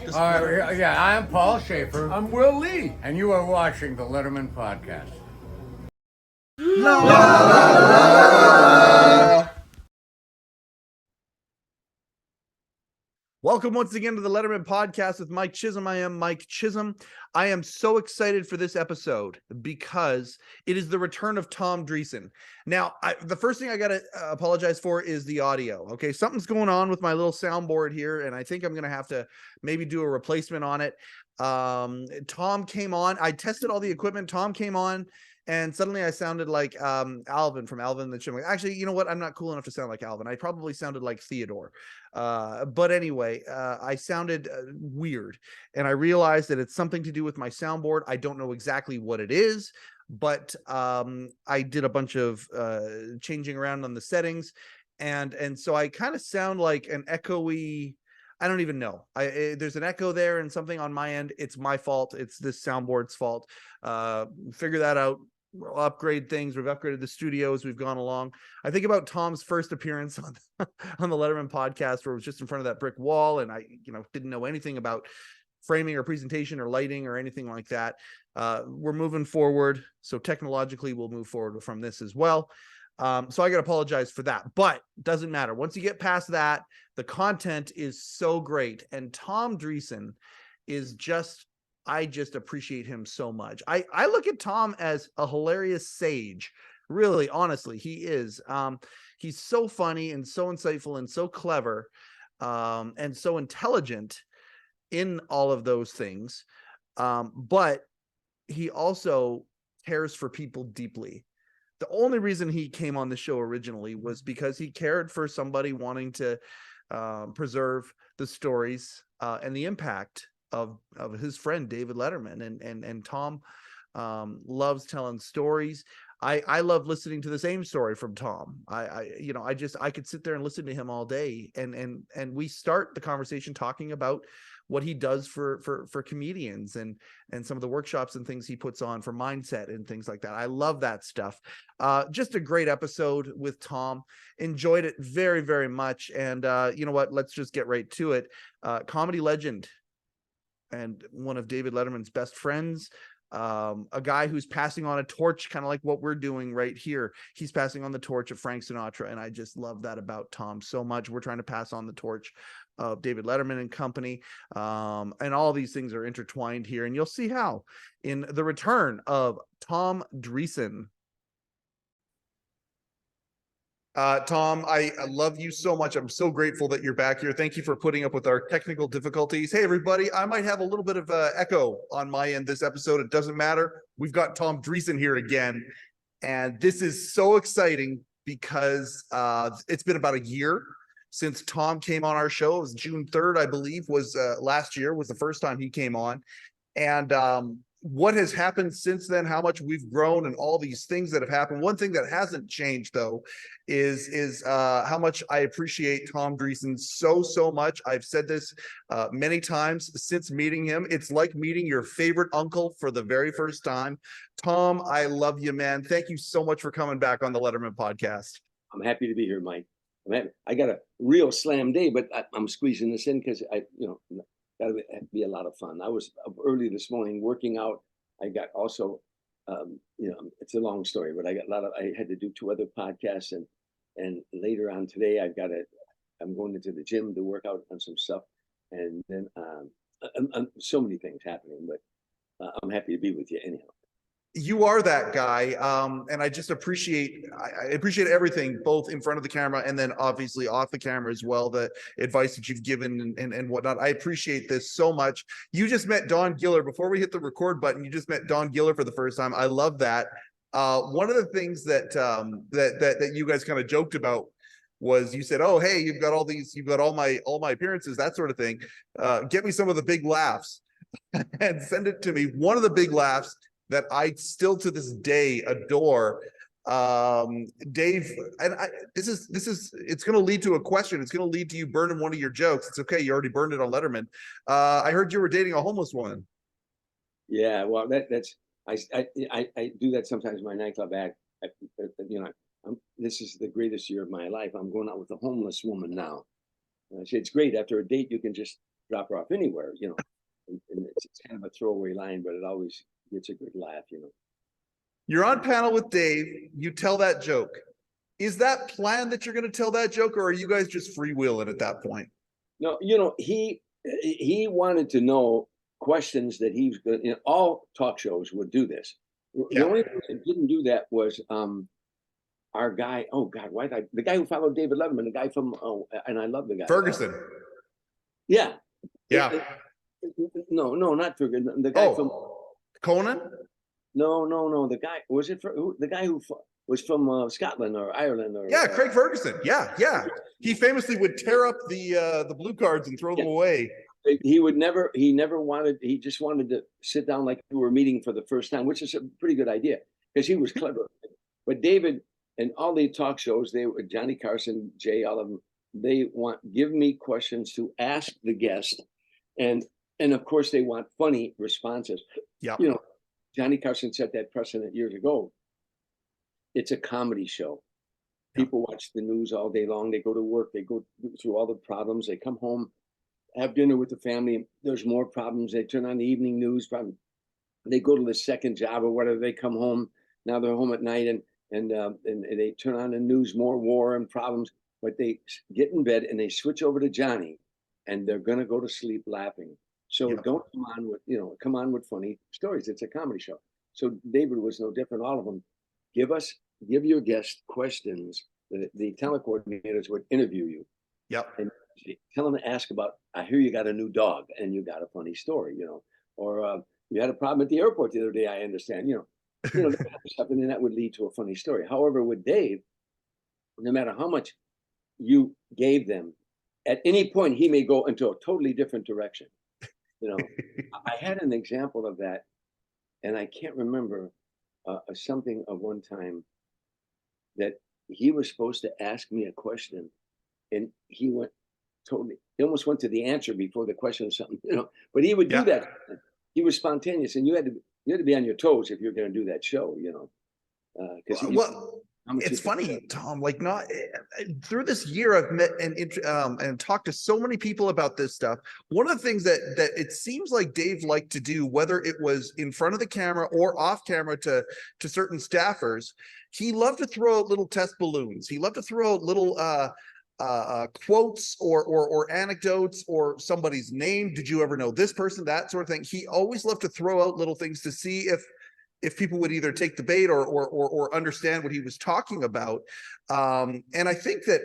Yeah, I'm Paul Schaefer, I'm Will Lee. and you are watching the Letterman Podcast. Welcome once again to the Letterman Podcast with Mike Chisholm. I am Mike Chisholm. I am so excited for this episode because it is the return of Tom Dreesen. Now, the first thing I got to apologize for is the audio. Okay, something's going on with my little soundboard here, and I think I'm going to have to maybe do a replacement on it. Tom came on. I tested all the equipment. Tom came on. And suddenly I sounded like Alvin from Alvin the Chipmunk. Actually, you know what? I'm not cool enough to sound like Alvin. I probably sounded like Theodore. But anyway, I sounded weird. And I realized that it's something to do with my soundboard. I don't know exactly what it is, but I did a bunch of changing around on the settings. And so I kind of sound like an echoey... I don't even know. There's an echo there and something on my end. It's my fault. It's this soundboard's fault. Figure that out. We'll upgrade things. We've upgraded the studio as we've gone along. I think about Tom's first appearance on the Letterman Podcast, where it was just in front of that brick wall, and I, didn't know anything about framing or presentation or lighting or anything like that. We're moving forward, so technologically we'll move forward from this as well. So I got to apologize for that, but it doesn't matter. Once you get past that, the content is so great, and Tom Dreesen is I just appreciate him so much. I look at Tom as a hilarious sage. Really, honestly, he is. He's so funny and so insightful and so clever, and so intelligent in all of those things. But he also cares for people deeply. The only reason he came on the show originally was because he cared for somebody wanting to preserve the stories and the impact of his friend David Letterman, and Tom loves telling stories. I love listening to the same story from Tom. I could sit there and listen to him all day, and we start the conversation talking about what he does for comedians and some of the workshops and things he puts on for mindset and things like that. I love that stuff. Just a great episode with Tom. Enjoyed it very, very much. And you know what? Let's just get right to it. Comedy legend and one of David Letterman's best friends. A guy who's passing on a torch, kind of like what we're doing right here. He's passing on the torch of Frank Sinatra, and I just love that about Tom so much. We're trying to pass on the torch of David Letterman and company, and all these things are intertwined here, and you'll see how in the return of Tom Dreesen. Tom, I love you so much. I'm so grateful that you're back here. Thank you for putting up with our technical difficulties. Hey, everybody, I might have a little bit of echo on my end this episode. It doesn't matter. We've got Tom Dreesen here again. And this is so exciting because it's been about a year since Tom came on our show. It was June 3rd, I believe, was last year was the first time he came on. And what has happened since then, how much we've grown and all these things that have happened. One thing that hasn't changed, though, is how much I appreciate Tom Dreesen so much. I've said this many times since meeting him. It's like meeting your favorite uncle for the very first time. Tom, I love you, man. Thank you so much for coming back on the Letterman Podcast. I'm happy to be here, Mike. I got a real slam day, but I'm squeezing this in because that'll be a lot of fun. I was up early this morning working out. I got also, it's a long story, but I had to do 2 other podcasts, and later on today, I'm going into the gym to work out on some stuff, and then so many things happening, but I'm happy to be with you anyhow. You are that guy, and I just appreciate everything, both in front of the camera and then obviously off the camera as well, the advice that you've given and whatnot. I appreciate this so much. You just met Don Giller before we hit the record button. You just met Don Giller for the first time. I love that. One of the things that you guys kind of joked about was you said, "Oh, hey, you've got all my appearances, that sort of thing. Get me some of the big laughs and send it to me." One of the big laughs that I still to this day adore, Dave, and it's going to lead to a question. It's going to lead to you burning one of your jokes. It's okay. You already burned it on Letterman. I heard you were dating a homeless woman. Yeah, well, I do that sometimes in my nightclub act. This is the greatest year of my life. I'm going out with a homeless woman now. And I say, it's great. After a date, you can just drop her off anywhere, and it's kind of a throwaway line, but it always gets a good laugh, You're on panel with Dave. You tell that joke. Is that planned that you're going to tell that joke, or are you guys just freewheeling at that point? No, he wanted to know questions that he was going to, all talk shows would do this. Yeah. The only one that didn't do that was our guy. Oh God, the guy who followed David Letterman, the guy from and I love the guy. Ferguson. Yeah. Yeah. No, not Ferguson. The guy from Conan. No. The guy the guy who was from Scotland or Ireland or Craig Ferguson. Yeah. He famously would tear up the blue cards and throw them away. He just wanted to sit down like we were meeting for the first time, which is a pretty good idea because he was clever. But David and all the talk shows, Johnny Carson, Jay, all of them, give me questions to ask the guest. And of course they want funny responses. Yeah. Johnny Carson set that precedent years ago. It's a comedy show. People watch the news all day long. They go to work. They go through all the problems. They come home, have dinner with the family. There's more problems. They turn on the evening news. They go to the second job or whatever. They come home. Now they're home at night and they turn on the news, more war and problems. But they get in bed and they switch over to Johnny, and they're gonna go to sleep laughing. So don't come on with funny stories. It's a comedy show. So David was no different. All of them. Give your guest questions that the talent coordinators would interview you. Yep. And tell them to ask about, I hear you got a new dog and you got a funny story, or you had a problem at the airport the other day, I understand, that kind of stuff, and then that would lead to a funny story. However, with Dave, no matter how much you gave them, at any point, he may go into a totally different direction. I had an example of that, and I can't remember something of one time that he was supposed to ask me a question, and he almost went to the answer before the question or something, but he would do that. He was spontaneous, and you had to be on your toes if you're going to do that show, because it's funny, Tom, like not through this year I've met and talked to so many people about this stuff. One of the things that it seems like Dave liked to do, whether it was in front of the camera or off camera to certain staffers, he loved to throw out little test balloons. He loved to throw out little quotes or anecdotes or somebody's name. Did you ever know this person? That sort of thing. He always loved to throw out little things to see if people would either take the bait or understand what he was talking about. And I think that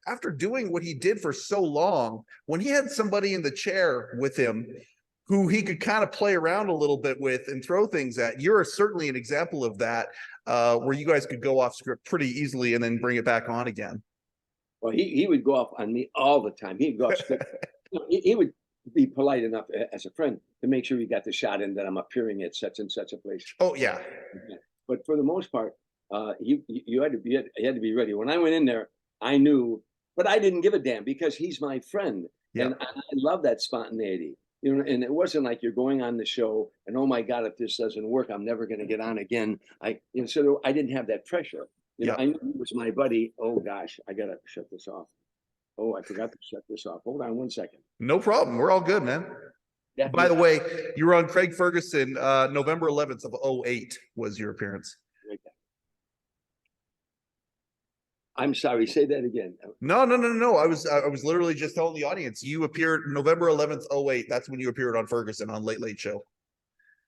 after doing what he did for so long, when he had somebody in the chair with him who he could kind of play around a little bit with and throw things at, you're certainly an example of that, where you guys could go off script pretty easily and then bring it back on again. Well, he would go off on me all the time. He'd go off script. He would be polite enough as a friend to make sure he got the shot in that I'm appearing at such and such a place. Oh yeah. But for the most part, you had to be ready. When I went in there, I knew, but I didn't give a damn because he's my friend, and I love that spontaneity. And it wasn't like you're going on the show and, oh my God, if this doesn't work, I'm never going to get on again. So I didn't have that pressure. I knew he was my buddy. Oh gosh, I gotta shut this off. Oh, I forgot to shut this off. Hold on 1 second. No problem. We're all good, man. Yeah. By the way, you were on Craig Ferguson, November 11th of 2008 was your appearance. I'm sorry. Say that again. No. I was literally just telling the audience you appeared November 11th, 2008. That's when you appeared on Ferguson on Late Late Show.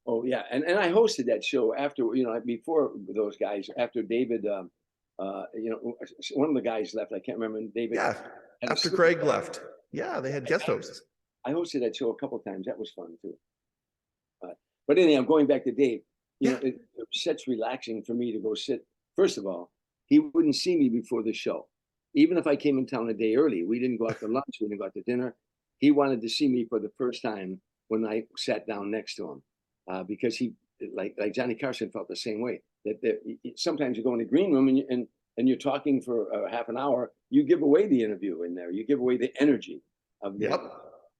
Oh yeah, and I hosted that show after before those guys, after David. One of the guys left. I can't remember. David. Yeah. After Craig left. Yeah, they had guest hosts. I hosted that show a couple of times. That was fun too. But anyway, I'm going back to Dave. It was such relaxing for me to go sit. First of all, he wouldn't see me before the show. Even if I came in town a day early, we didn't go out to lunch, we didn't go out to dinner. He wanted to see me for the first time when I sat down next to him. Because he, like Johnny Carson, felt the same way. That sometimes you go in the green room and you're talking for half an hour, you give away the interview in there. You give away the energy of the.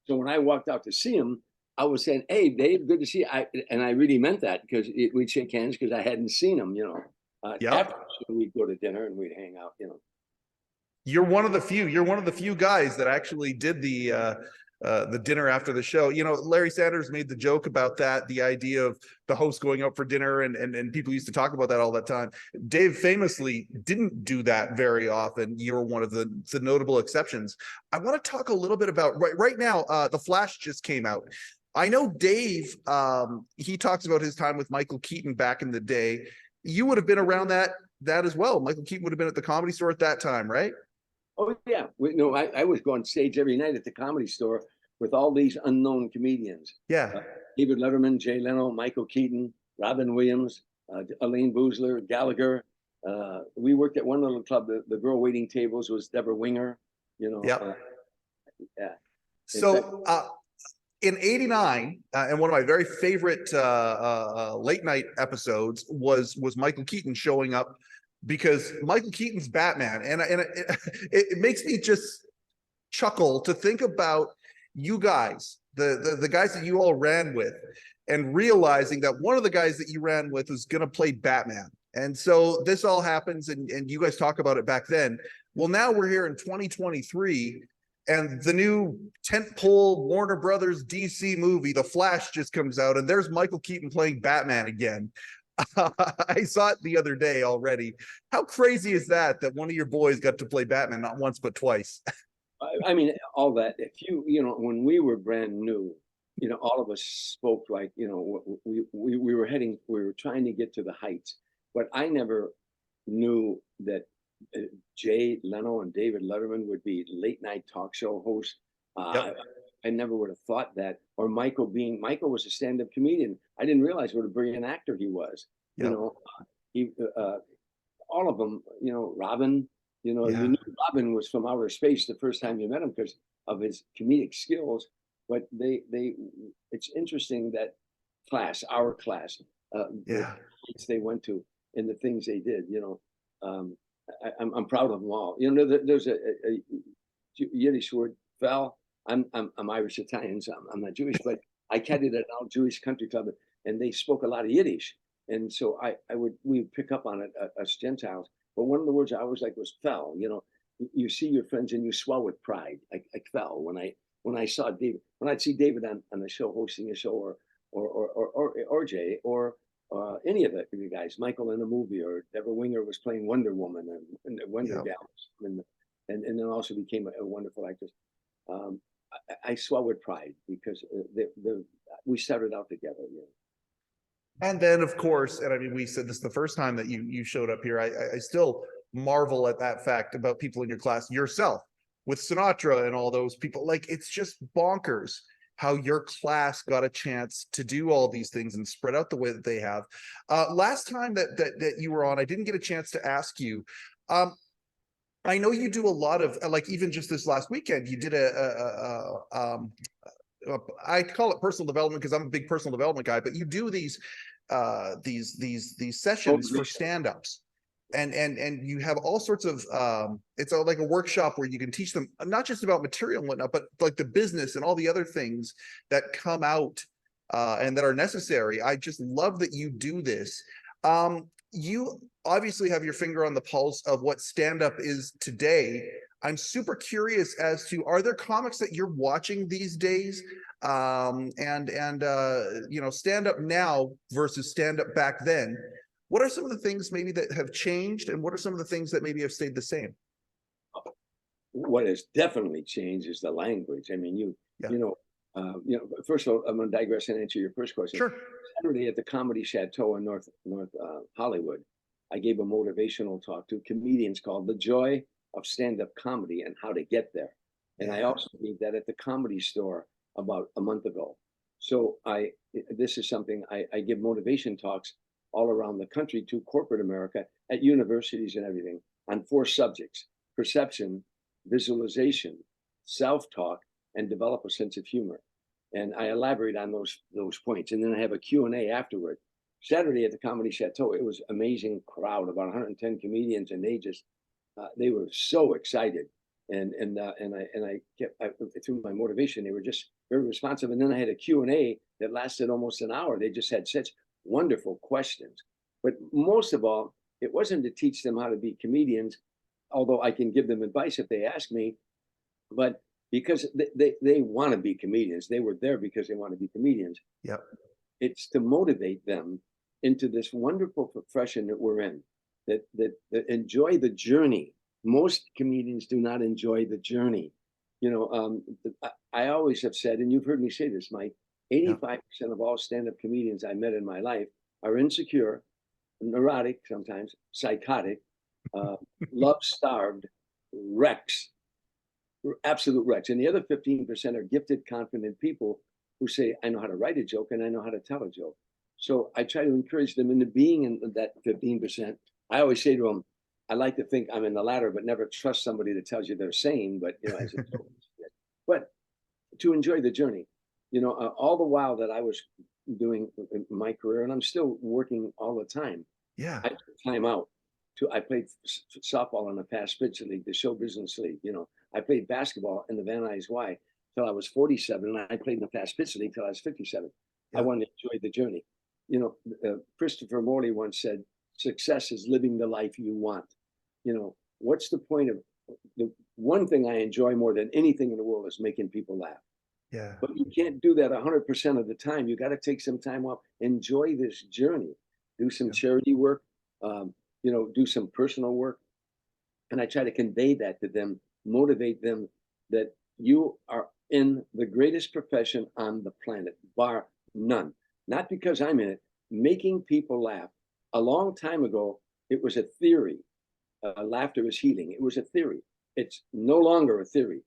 So when I walked out to see him, I was saying, "Hey, Dave, good to see you." And I really meant that because we'd shake hands because I hadn't seen him. After we'd go to dinner and we'd hang out. You're one of the few. You're one of the few guys that actually did the the dinner after the show. You know, Larry Sanders made the joke about that, the idea of the host going out for dinner, and people used to talk about that all the time. Dave famously didn't do that very often. You're one of the notable exceptions. I want to talk a little bit about right now. The Flash just came out. I know Dave, he talks about his time with Michael Keaton back in the day. You would have been around that as well. Michael Keaton would have been at the Comedy Store at that time, right? Oh yeah, I was going stage every night at the Comedy Store with all these unknown comedians. Yeah. David Letterman, Jay Leno, Michael Keaton, Robin Williams, Elaine Boozler, Gallagher. We worked at one little club. The girl waiting tables was Deborah Winger. You know. Yep. Yeah. So in '89, and one of my very favorite late night episodes was Michael Keaton showing up, because Michael Keaton's Batman, and it makes me just chuckle to think about you guys, the guys that you all ran with, and realizing that one of the guys that you ran with was going to play Batman. And so this all happens, and you guys talk about it back then. Well, now we're here in 2023, and the new tentpole Warner Brothers DC movie, The Flash, just comes out, and there's Michael Keaton playing Batman again. I saw it the other day already. How crazy is that one of your boys got to play Batman not once but twice? I mean, all that. If you know, when we were brand new, you know, all of us spoke like, you know, we were trying to get to the heights, but I never knew that Jay Leno and David Letterman would be late night talk show hosts. Yep. I never would have thought that. Or Michael was a stand-up comedian. I didn't realize what a brilliant actor he was. Yep. You know, he all of them. You know, Robin. You know, you knew Robin was from outer space the first time you met him because of his comedic skills. But it's interesting that our class, the heights they went to and the things they did. You know, I'm proud of them all. You know, there's a Yiddish word, "fell." I'm Irish Italian, so I'm not Jewish, but I caddied at an Jewish country club, and they spoke a lot of Yiddish, and so we pick up on it as Gentiles. But one of the words I always liked was "fell." You know, you see your friends and you swell with pride. I fell when I saw David, when I'd see David on a show, hosting a show, or Jay, or any of the guys, Michael in a movie, or Deborah Winger was playing Wonder Woman and Wonder Gals, and then also became a wonderful actress. I swell with pride because we started out together. You know. And then, of course, and I mean, we said this the first time that you showed up here. I still marvel at that fact about people in your class, yourself, with Sinatra and all those people. Like, it's just bonkers how your class got a chance to do all these things and spread out the way that they have. Last time that you were on, I didn't get a chance to ask you. I know you do a lot of, like, even just this last weekend, you did I call it personal development because I'm a big personal development guy, but you do these sessions for stand-ups, and you have all sorts of it's like a workshop where you can teach them not just about material and whatnot, but like the business and all the other things that come out and that are necessary. I just love that you do this. You obviously have your finger on the pulse of what stand-up is today. I'm super curious as to, are there comics that you're watching these days, and you know, stand-up now versus stand-up back then? What are some of the things maybe that have changed, and what are some of the things that maybe have stayed the same? What has definitely changed is the language. I mean, you know, first of all, I'm going to digress and answer your first question. Sure. Saturday at the Comedy Chateau in North Hollywood, I gave a motivational talk to comedians called "The Joy of Stand-Up Comedy and How to Get There," and I also gave that at the Comedy Store about a month ago. So this is something I give motivation talks all around the country to corporate America at universities and everything on 4 subjects: perception, visualization, self-talk, and develop a sense of humor. And I elaborate on those points. And then I have a Q&A afterward. Saturday at the Comedy Chateau, it was amazing crowd, about 110 comedians, and they just, they were so excited. And I kept, through my motivation, they were just very responsive. And then I had a Q&A that lasted almost an hour. They just had such wonderful questions. But most of all, it wasn't to teach them how to be comedians, although I can give them advice if they ask me, but because they want to be comedians. They were there because they want to be comedians. Yep. It's to motivate them into this wonderful profession that we're in, that enjoy the journey. Most comedians do not enjoy the journey. I always have said, and you've heard me say this, Mike, 85% of all stand-up comedians I met in my life are insecure, neurotic, sometimes psychotic, love-starved wrecks, absolute wrecks. And the other 15% are gifted, confident people who say, I know how to write a joke and I know how to tell a joke. So I try to encourage them into being in that 15%. I always say to them, I like to think I'm in the latter, but never trust somebody that tells you they're sane. But as a joke. But to enjoy the journey, all the while that I was doing my career, and I'm still working all the time. Yeah. I took time out. I played softball in the Pass Pitcher League, the Show Business League. I played basketball in the Van Nuys Y till I was 47, and I played in the Pass Pitcher League till I was 57. Yeah. I wanted to enjoy the journey. Christopher Morley once said, "Success is living the life you want." What's the point of the one thing I enjoy more than anything in the world is making people laugh. Yeah. But you can't do that 100% of the time. You got to take some time off, enjoy this journey, do some charity work, do some personal work. And I try to convey that to them, motivate them that you are in the greatest profession on the planet, bar none. Not because I'm in it, making people laugh. A long time ago, it was a theory. Laughter is healing. It was a theory. It's no longer a theory.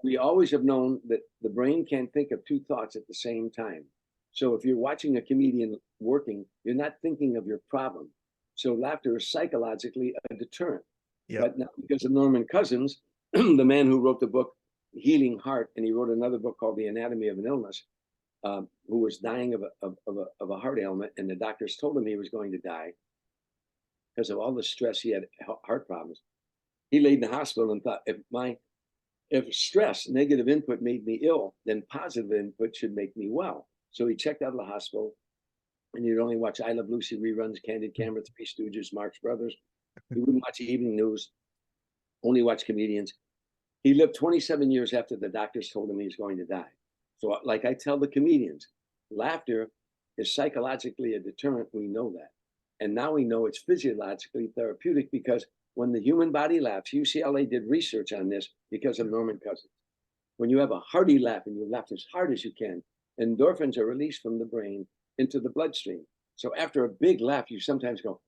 We always have known that the brain can't think of two thoughts at the same time. So if you're watching a comedian working, you're not thinking of your problem. So laughter is psychologically a deterrent. Yep. But now, because of Norman Cousins, the man who wrote the book Healing Heart, and he wrote another book called The Anatomy of an Illness, who was dying of a heart ailment, and the doctors told him he was going to die because of all the stress. He had heart problems. He laid in the hospital and thought, if stress, negative input made me ill, then positive input should make me well. So he checked out of the hospital, and he'd only watch I Love Lucy reruns, Candid Camera, Three Stooges, Marx Brothers. He wouldn't watch the evening news, only watch comedians. He lived 27 years after the doctors told him he was going to die. So like I tell the comedians, laughter is psychologically a deterrent. We know that. And now we know it's physiologically therapeutic, because when the human body laughs, UCLA did research on this because of Norman Cousins. When you have a hearty laugh and you laugh as hard as you can, endorphins are released from the brain into the bloodstream. So after a big laugh, you sometimes go,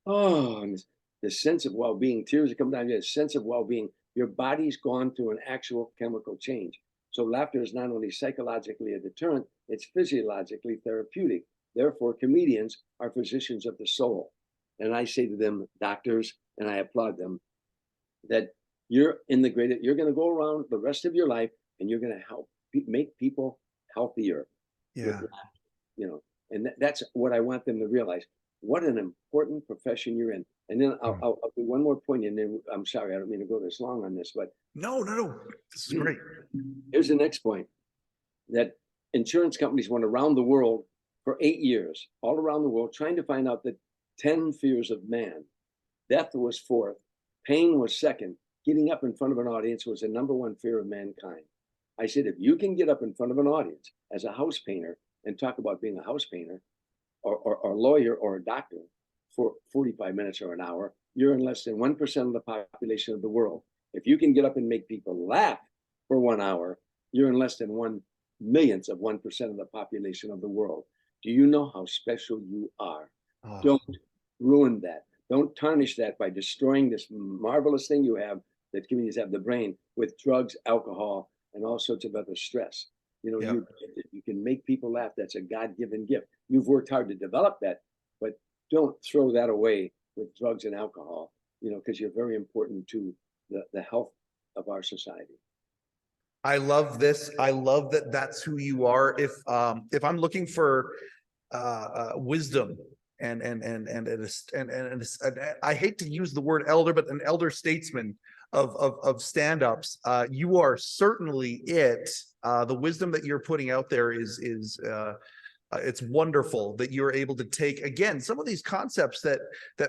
oh, and the sense of well-being, tears come down, you have a sense of well-being. Your body's gone through an actual chemical change. So laughter is not only psychologically a deterrent, it's physiologically therapeutic. Therefore, comedians are physicians of the soul. And I say to them, doctors, and I applaud them, that you're going to go around the rest of your life and you're going to help make people healthier. Yeah. And that's what I want them to realize. What an important profession you're in. And then I'll do one more point, and then I'm sorry, I don't mean to go this long on this, but no, this is great. Here's the next point, that insurance companies went around the world for 8 years, all around the world, trying to find out the 10 fears of man. Death was fourth, pain was second, getting up in front of an audience was the number one fear of mankind. I said, if you can get up in front of an audience as a house painter and talk about being a house painter, or a lawyer or a doctor for 45 minutes or an hour, you're in less than 1% of the population of the world. If you can get up and make people laugh for 1 hour, you're in less than 1/1,000,000th of 1% of the population of the world. Do you know how special you are? Oh. Don't ruin that. Don't tarnish that by destroying this marvelous thing you have, that comedians have, the brain, with drugs, alcohol, and all sorts of other stress. You can make people laugh. That's a God-given gift. You've worked hard to develop that, but don't throw that away with drugs and alcohol, because you're very important to the health of our society. I love this. I love that that's who you are. If I'm looking for wisdom and I hate to use the word elder, but an elder statesman of stand-ups, you are certainly it. The wisdom that you're putting out there is It's wonderful that you're able to take, again, some of these concepts that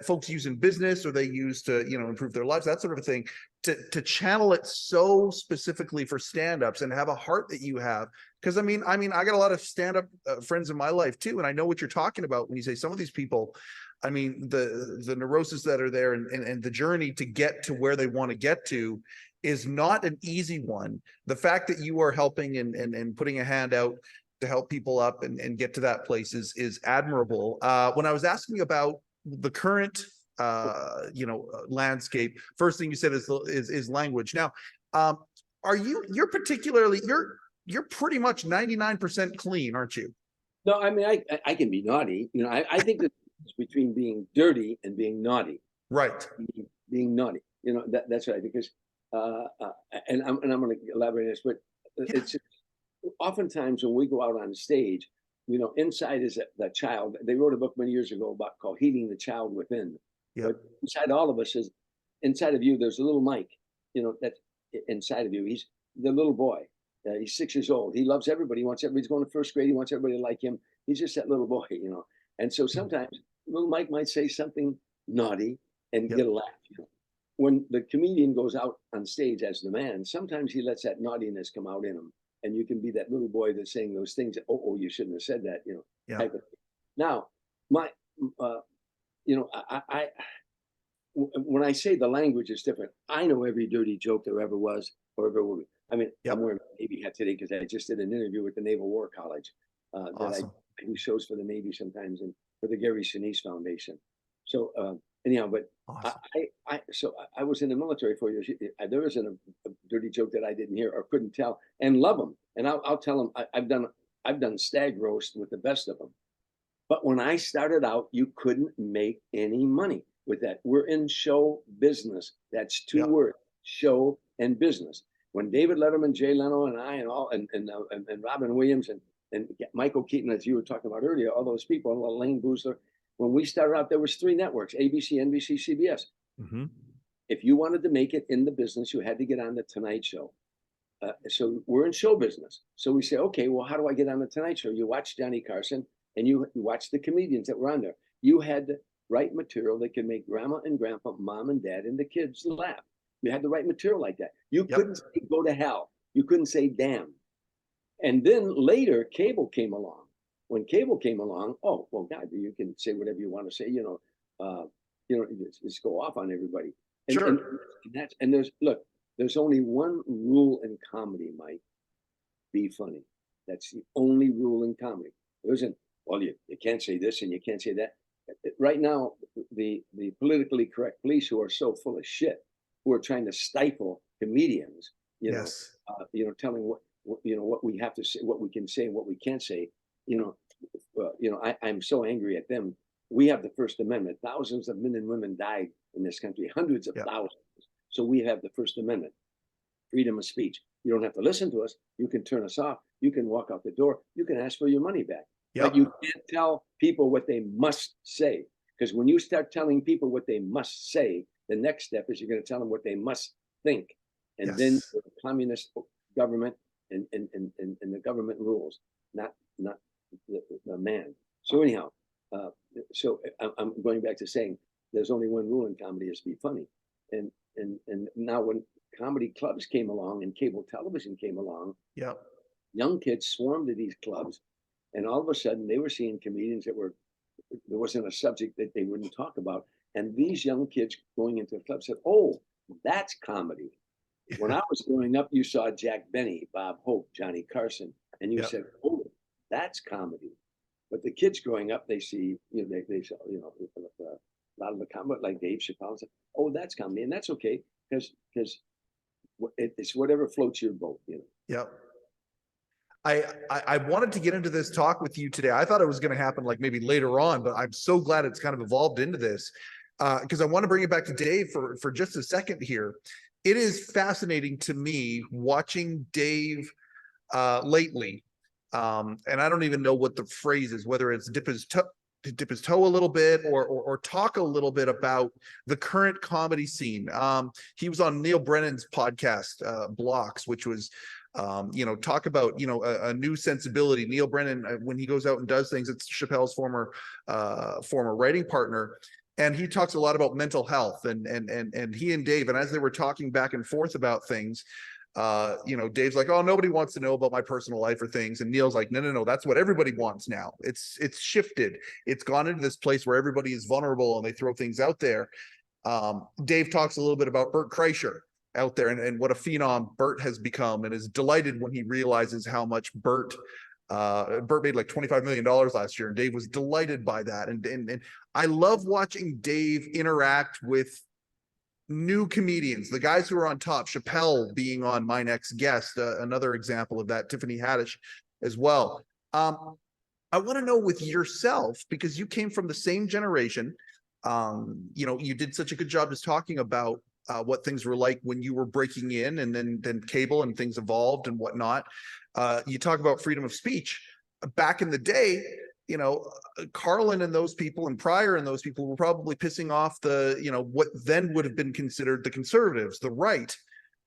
folks use in business or they use to, improve their lives, that sort of thing, to channel it so specifically for stand-ups and have a heart that you have. Because I mean, I got a lot of stand-up friends in my life too, and I know what you're talking about when you say some of these people. I mean, the neurosis that are there and the journey to get to where they want to get to is not an easy one. The fact that you are helping and putting a hand out to help people up and get to that place is admirable. When I was asking about the current landscape, first thing you said is language. Now, you're pretty much 99% clean, aren't you? No, I mean, I can be naughty. I think the difference between being dirty and being naughty. Right. Being naughty. That's right. Because and I'm going to elaborate on this, but it's oftentimes when we go out on stage, inside is the child. They wrote a book many years ago called Healing the Child Within. Yep. But inside all of us inside of you, there's a little Mike, that's inside of you. He's the little boy. He's 6 years old. He loves everybody. He's going to first grade. He wants everybody to like him. He's just that little boy, And so sometimes little Mike might say something naughty and get a laugh. When the comedian goes out on stage as the man, sometimes he lets that naughtiness come out in him. And you can be that little boy that's saying those things that, you shouldn't have said that, type of thing. Now, when I say the language is different, I know every dirty joke there ever was or ever will be. I mean, I'm wearing a Navy hat today because I just did an interview with the Naval War College Awesome. that I do shows for the Navy sometimes and for the Gary Sinise Foundation. So anyhow, but Awesome. I was in the military for years. There isn't a dirty joke that I didn't hear or couldn't tell, and love them. And I'll tell them I've done stag roast with the best of them. But when I started out, you couldn't make any money with that. We're in show business. That's two words: show and business. When David Letterman, Jay Leno, and I, and Robin Williams and Michael Keaton, as you were talking about earlier, all those people, and Lane Boozler. When we started out, there was 3 networks: ABC, NBC, CBS. Mm-hmm. If you wanted to make it in the business, you had to get on the Tonight Show. So we're in show business. So we say, okay, well, how do I get on the Tonight Show? You watch Johnny Carson and you watch the comedians that were on there. You had to write material that could make grandma and grandpa, mom and dad, and the kids laugh. You had to write material like that. You couldn't say go to hell. You couldn't say damn. And then later, cable came along. When cable came along, oh, well, God, you can say whatever you want to say, just go off on everybody. And, Sure. And there's only one rule in comedy, Mike: be funny. That's the only rule in comedy. There isn't, well, you can't say this and you can't say that. Right now, the politically correct police who are so full of shit, who are trying to stifle comedians, telling what we have to say, what we can say and what we can't say. I'm so angry at them. We have the First Amendment. Thousands of men and women died in this country, hundreds of thousands. So we have the First Amendment, freedom of speech. You don't have to listen to us. You can turn us off. You can walk out the door. You can ask for your money back. But you can't tell people what they must say. Because when you start telling people what they must say, the next step is you're going to tell them what they must think. And then the communist government and the government rules, not the man. So anyhow, so I'm going back to saying there's only one rule in comedy: is be funny. And now when comedy clubs came along and cable television came along, young kids swarmed to these clubs, and all of a sudden they were seeing comedians there wasn't a subject that they wouldn't talk about. And these young kids going into the club said, oh, that's comedy. When I was growing up, you saw Jack Benny, Bob Hope, Johnny Carson, and you said, oh, that's comedy. But the kids growing up, they see, they saw, a lot of the comedy, like Dave Chappelle, said, oh, that's comedy. And that's okay, because it's whatever floats your boat, Yep. I wanted to get into this talk with you today. I thought it was going to happen like maybe later on, but I'm so glad it's kind of evolved into this because I want to bring it back to Dave for just a second here. It is fascinating to me watching Dave lately. And I don't even know what the phrase is, whether it's dip his toe a little bit or talk a little bit about the current comedy scene. He was on Neil Brennan's podcast, Blocks, which was Talk about, a new sensibility. Neil Brennan, when he goes out and does things, it's Chappelle's former writing partner. And he talks a lot about mental health, and he and Dave, and as they were talking back and forth about things, Dave's like, oh, nobody wants to know about my personal life or things. And Neil's like, no, that's what everybody wants now. It's shifted. It's gone into this place where everybody is vulnerable and they throw things out there. Dave talks a little bit about Bert Kreischer out there and what a phenom Bert has become, and is delighted when he realizes how much Bert made like $25 million last year, and Dave was delighted by that. And I love watching Dave interact with new comedians, the guys who are on top. Chappelle being on My Next Guest, another example of that. Tiffany Haddish as well. I want to know with yourself, because you came from the same generation. You did such a good job just talking about what things were like when you were breaking in, and then cable and things evolved and whatnot. You talk about freedom of speech. Back in the day, Carlin and those people, and Pryor and those people, were probably pissing off what then would have been considered the conservatives, the right.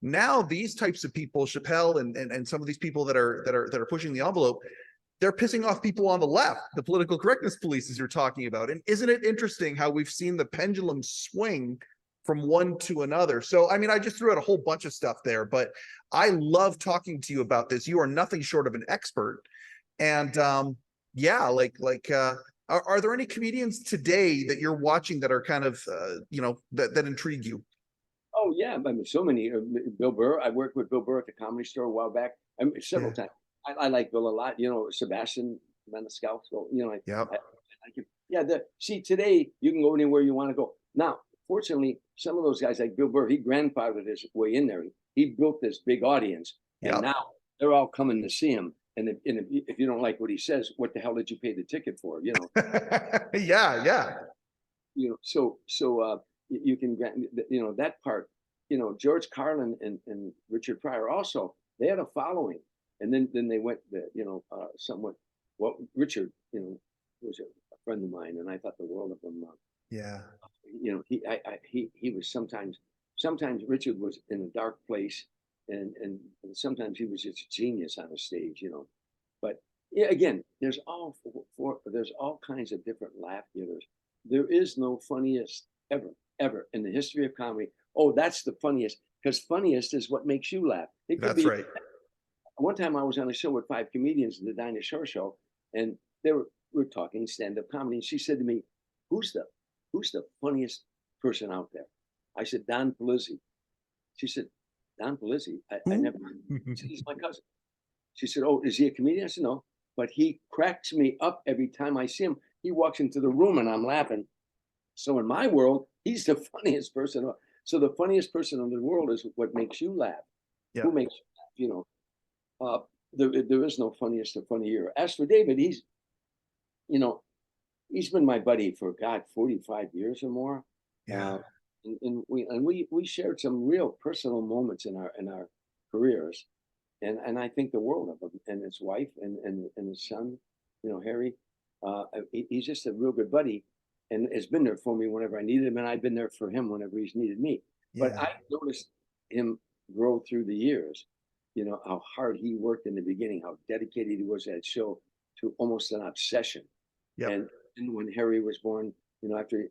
Now these types of people, Chappelle and some of these people that are pushing the envelope, they're pissing off people on the left, the political correctness police, as you're talking about. And isn't it interesting how we've seen the pendulum swing from one to another? So, I just threw out a whole bunch of stuff there, but I love talking to you about this. You are nothing short of an expert. And are there any comedians today that you're watching that are kind of, that intrigue you? Oh yeah, so many. Bill Burr. I worked with Bill Burr at the Comedy Store a while back. Several times. I like Bill a lot. Sebastian Maniscalco. I like him. Yeah. See, today you can go anywhere you want to go. Now, fortunately, some of those guys like Bill Burr, he grandfathered his way in there. He built this big audience, and now they're all coming to see him. And if you don't like what he says, what the hell did you pay the ticket for? Yeah. So you can grant, that part. George Carlin and Richard Pryor also, they had a following, and then they went, somewhat. Well, Richard, was a friend of mine, and I thought the world of him. He was sometimes Richard was in a dark place, and sometimes he was just a genius on a stage, But yeah, again, there's all kinds of different laugh givers. There is no funniest ever in the history of comedy. Oh, that's the funniest, because funniest is what makes you laugh. That's right. One time I was on a show with 5 comedians, the Dinah Shore show, and we're talking stand-up comedy, and she said to me, who's the funniest person out there? I said, Don Polizzi. She said, Don Polizzi? I never. He's my cousin. She said, oh, is he a comedian? I said, no, but he cracks me up every time I see him. He walks into the room and I'm laughing. So in my world, he's the funniest person. So the funniest person in the world is what makes you laugh. Yeah. Who makes you laugh? There is no funniest or funnier. As for David, he's been my buddy for 45 years or more. Yeah. And we shared some real personal moments in our careers, and I think the world of him and his wife and his son, Harry. He's just a real good buddy, and has been there for me whenever I needed him, and I've been there for him whenever he's needed me. Yeah. But I noticed him grow through the years. How hard he worked in the beginning, how dedicated he was to that show, to almost an obsession. Yep. And when Harry was born, after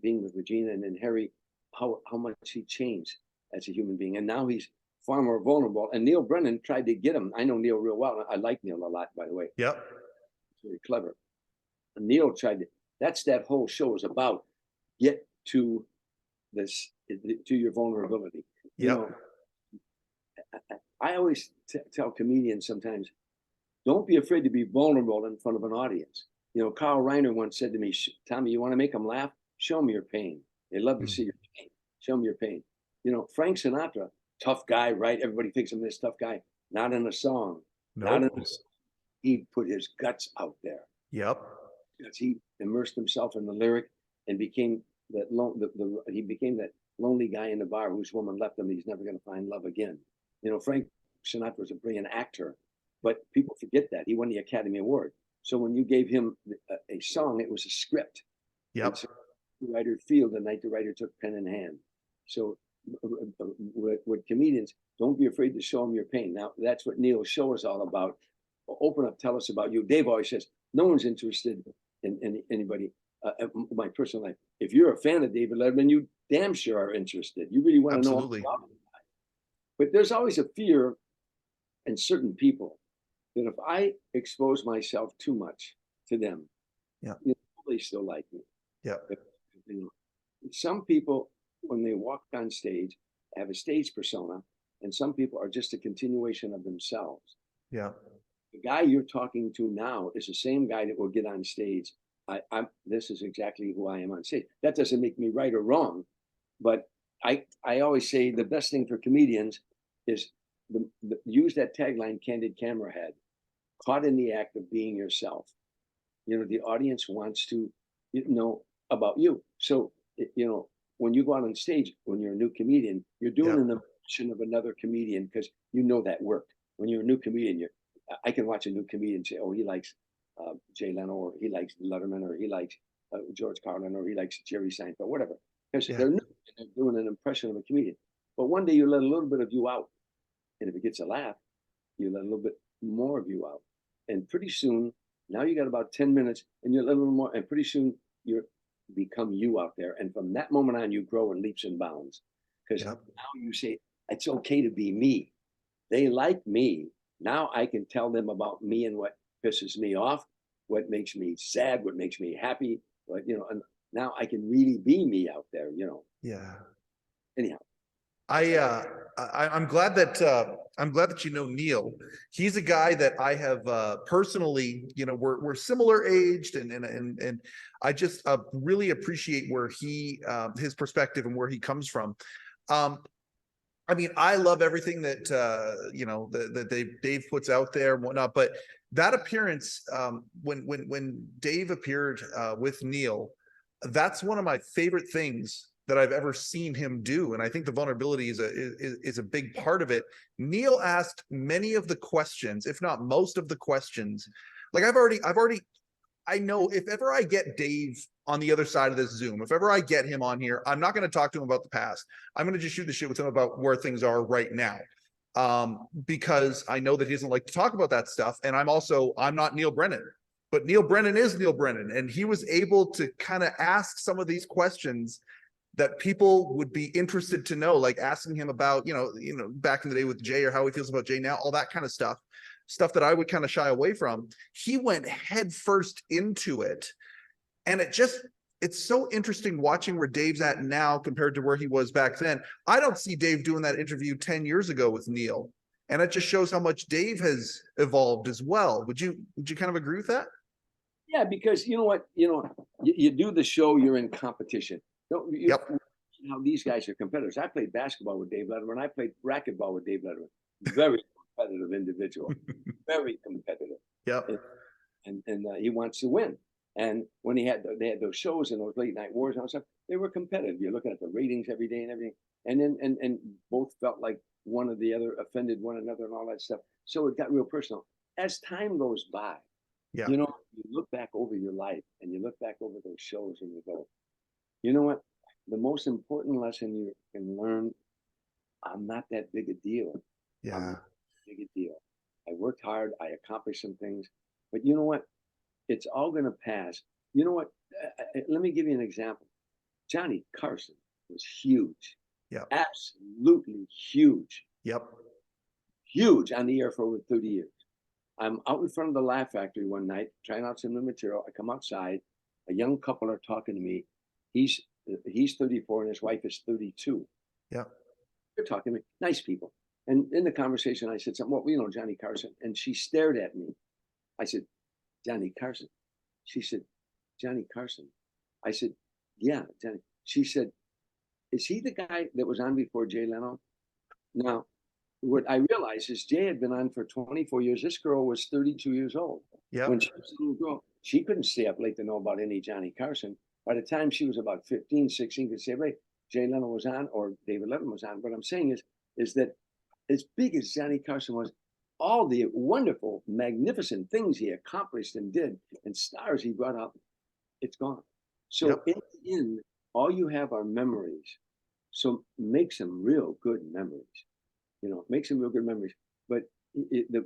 being with Regina and then Harry, how much he changed as a human being. And now he's far more vulnerable. And Neil Brennan tried to get him. I know Neil real well. I like Neil a lot, by the way. Yep. He's very clever. And Neil tried to, that whole show is about, get to this, to your vulnerability. Yep. I always tell comedians sometimes, don't be afraid to be vulnerable in front of an audience. Carl Reiner once said to me, Tommy, you want to make them laugh? Show them your pain. They love to see your pain. Show them your pain. Frank Sinatra, tough guy, right? Everybody thinks of this tough guy. Not in a song. Nope. Not in a song. He put his guts out there. Yep. Because he immersed himself in the lyric and became he became that lonely guy in the bar whose woman left him. He's never going to find love again. Frank Sinatra was a brilliant actor, but people forget that. He won the Academy Award. So when you gave him a song, it was a script. Yep. So the writer field, the night the writer took pen in hand. So with comedians, don't be afraid to show them your pain. Now, that's what Neil's show is all about. Open up, tell us about you. Dave always says, no one's interested in anybody, my personal life. If you're a fan of David Letterman, you damn sure are interested. You really want to know Absolutely. about him. But there's always a fear in certain people that if I expose myself too much to them, Yeah. they still like me. Yeah. Some people, when they walk on stage, have a stage persona, and some people are just a continuation of themselves. Yeah. The guy you're talking to now is the same guy that will get on stage. This is exactly who I am on stage. That doesn't make me right or wrong, but I always say the best thing for comedians is use that tagline, candid camera head, caught in the act of being yourself. The audience wants to know about you. So, when you go out on stage, when you're a new comedian, you're doing an impression of another comedian because that worked. When you're a new comedian, I can watch a new comedian say, oh, he likes Jay Leno, or he likes Letterman, or he likes George Carlin, or he likes Jerry Seinfeld, whatever. Because they're new and they're doing an impression of a comedian. But one day you let a little bit of you out. And if it gets a laugh, you let a little bit more of you out. And pretty soon, now you got about 10 minutes and you let a little more. And pretty soon you become you out there. And from that moment on, you grow in leaps and bounds. Because now you say, it's okay to be me. They like me. Now I can tell them about me and what pisses me off, what makes me sad, what makes me happy. But, and now I can really be me out there, Yeah. Anyhow. I'm glad that Neil. He's a guy that I have personally, we're similar aged, and I just really appreciate where his perspective and where he comes from. I mean, I love everything that that Dave puts out there and whatnot, but that appearance, when Dave appeared with Neil, that's one of my favorite things that I've ever seen him do. And I think the vulnerability is a big part of it. Neil asked many of the questions, if not most of the questions. Like I know if ever I get Dave on the other side of this Zoom, if ever I get him on here, I'm not going to talk to him about the past. I'm going to just shoot the shit with him about where things are right now. Because I know that he doesn't like to talk about that stuff. And I'm not Neil Brennan, but Neil Brennan is Neil Brennan. And he was able to kind of ask some of these questions that people would be interested to know, like asking him about, back in the day with Jay, or how he feels about Jay now, all that kind of stuff that I would kind of shy away from. He went head first into it. And it's so interesting watching where Dave's at now compared to where he was back then. I don't see Dave doing that interview 10 years ago with Neil. And it just shows how much Dave has evolved as well. Would you kind of agree with that? Yeah, because you know what, you do the show, you're in competition. Yep. How these guys are competitors. I played basketball with Dave Letterman. I played racquetball with Dave Letterman. Very competitive individual. Very competitive. Yep. And he wants to win. And when they had those shows and those late night wars and all stuff, they were competitive. You're looking at the ratings every day and everything. And then and both felt like one or the other offended one another and all that stuff. So it got real personal. As time goes by, you look back over your life and you look back over those shows and you go, you know what? The most important lesson you can learn, I'm not that big a deal. Yeah. I'm not that big a deal. I worked hard. I accomplished some things. But you know what? It's all going to pass. You know what? Let me give you an example. Johnny Carson was huge. Yeah. Absolutely huge. Yep. Huge on the air for over 30 years. I'm out in front of the Laugh Factory one night, trying out some new material. I come outside. A young couple are talking to me. He's 34 and his wife is 32. Yeah. They're talking to me. Nice people. And in the conversation, I said something, well, Johnny Carson. And she stared at me. I said, Johnny Carson. She said, Johnny Carson. I said, yeah, Johnny. She said, is he the guy that was on before Jay Leno? Now, what I realized is Jay had been on for 24 years. This girl was 32 years old. Yeah. When she was a little girl, she couldn't stay up late to know about any Johnny Carson. By the time she was about 15, 16, could say, right, Jay Leno was on or David Letterman was on. What I'm saying is that as big as Johnny Carson was, all the wonderful, magnificent things he accomplished and did and stars he brought up, it's gone. So in the end, all you have are memories. So make some real good memories. Make some real good memories. But the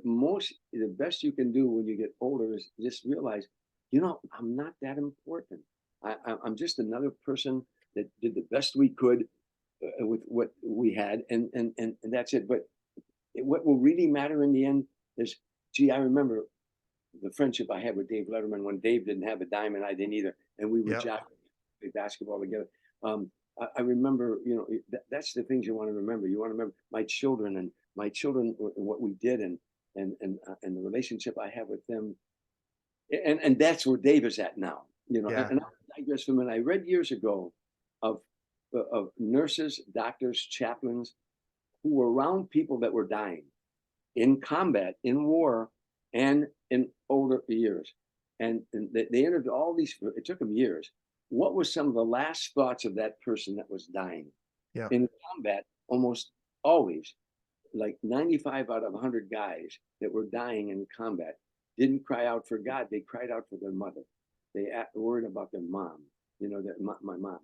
best you can do when you get older is just realize, I'm not that important. I'm just another person that did the best we could with what we had, and that's it. But what will really matter in the end is, I remember the friendship I had with Dave Letterman when Dave didn't have a dime and I didn't either, and we would play basketball together. I remember, that's the things you want to remember. You want to remember my children and what we did, and the relationship I have with them, and that's where Dave is at now. And I digress from it. I read years ago of nurses, doctors, chaplains who were around people that were dying in combat, in war, and in older years, and they interviewed all these. It took them years. What was some of the last thoughts of that person that was dying? In combat? Almost always, like 95 out of 100 guys that were dying in combat didn't cry out for God. They cried out for their mother. They worried about their mom, my mom.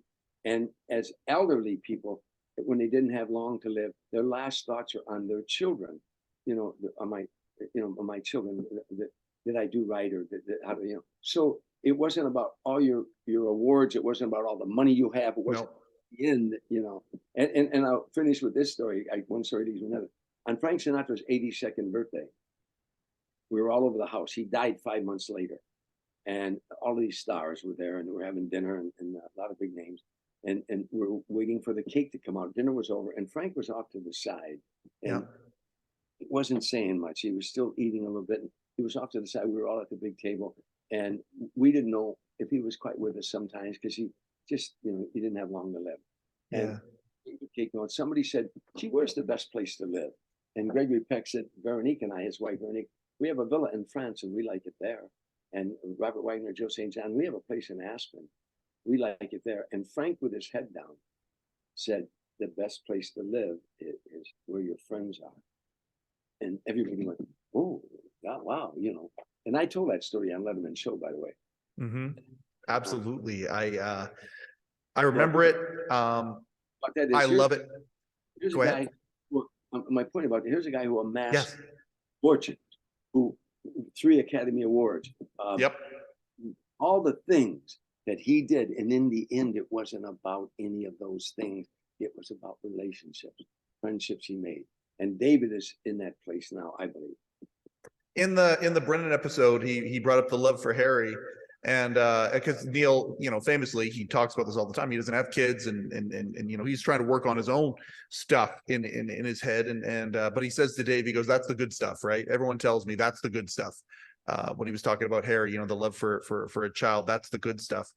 And as elderly people, when they didn't have long to live, their last thoughts are on their children. On my children. Did I do right, or how do So it wasn't about all your awards. It wasn't about all the money you have. It wasn't the end, And I'll finish with this story. One story leads to another. On Frank Sinatra's 82nd birthday, we were all over the house. He died 5 months later, and all of these stars were there, and we were having dinner, and a lot of big names, and we're waiting for the cake to come out. Dinner was over, and Frank was off to the side, and he wasn't saying much. He was still eating a little bit. He was off to the side. We were all at the big table, and we didn't know if he was quite with us sometimes, because he just, he didn't have long to live. And cake note, somebody said, "Gee, where's the best place to live?" And Gregory Peck said, "Veronique and I," his wife Veronique, "we have a villa in France and we like it there." And Robert Wagner, Joe St. John, "We have a place in Aspen. We like it there." And Frank, with his head down, said, "The best place to live is where your friends are." And everybody went, "Oh, wow," And I told that story on Letterman show, by the way. Mm-hmm. Absolutely. I remember it. I love it. Here's Go a ahead. guy who, my point about it, here's a guy who amassed fortune, who 3 Academy Awards, all the things that he did. And in the end, it wasn't about any of those things. It was about relationships, friendships he made. And David is in that place now, I believe. In the Brennan episode, he brought up the love for Harry, and because Neil, famously, he talks about this all the time. He doesn't have kids, and he's trying to work on his own stuff in his head, and but he says to Dave, he goes, "That's the good stuff, right? Everyone tells me that's the good stuff." When he was talking about Harry, the love for a child, that's the good stuff.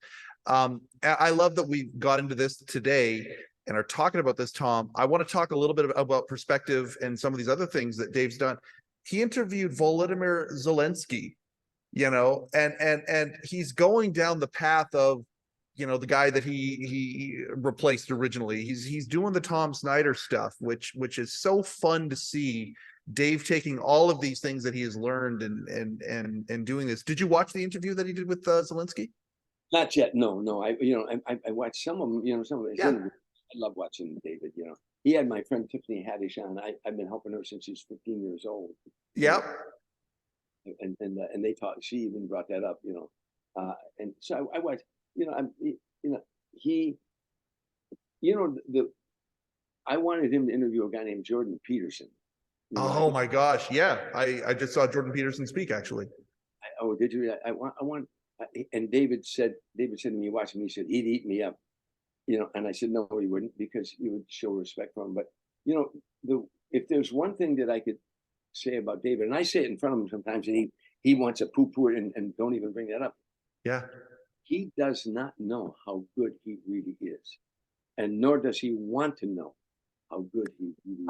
I love that we got into this today and are talking about this, Tom. I want to talk a little bit about perspective and some of these other things that Dave's done. He interviewed Volodymyr Zelensky, and he's going down the path of, the guy that he replaced originally. He's doing the Tom Snyder stuff, which is so fun to see. Dave taking all of these things that he has learned and doing this. Did you watch the interview that he did with Zelensky? Not yet. No. I watched some of them. Some of his interviews. I love watching David. He had my friend Tiffany Haddish on. I've been helping her since she's 15 years old. Yeah. And they talked. She even brought that up. And so I watched. I wanted him to interview a guy named Jordan Peterson. Oh my gosh! Yeah, I just saw Jordan Peterson speak, actually. Oh, did you? I want. And David said to me, watching me, he said he'd eat me up. And I said, no, he wouldn't, because you would show respect for him. But, if there's one thing that I could say about David, and I say it in front of him sometimes, and he wants to poo-poo it and don't even bring that up. Yeah. He does not know how good he really is. And nor does he want to know how good he really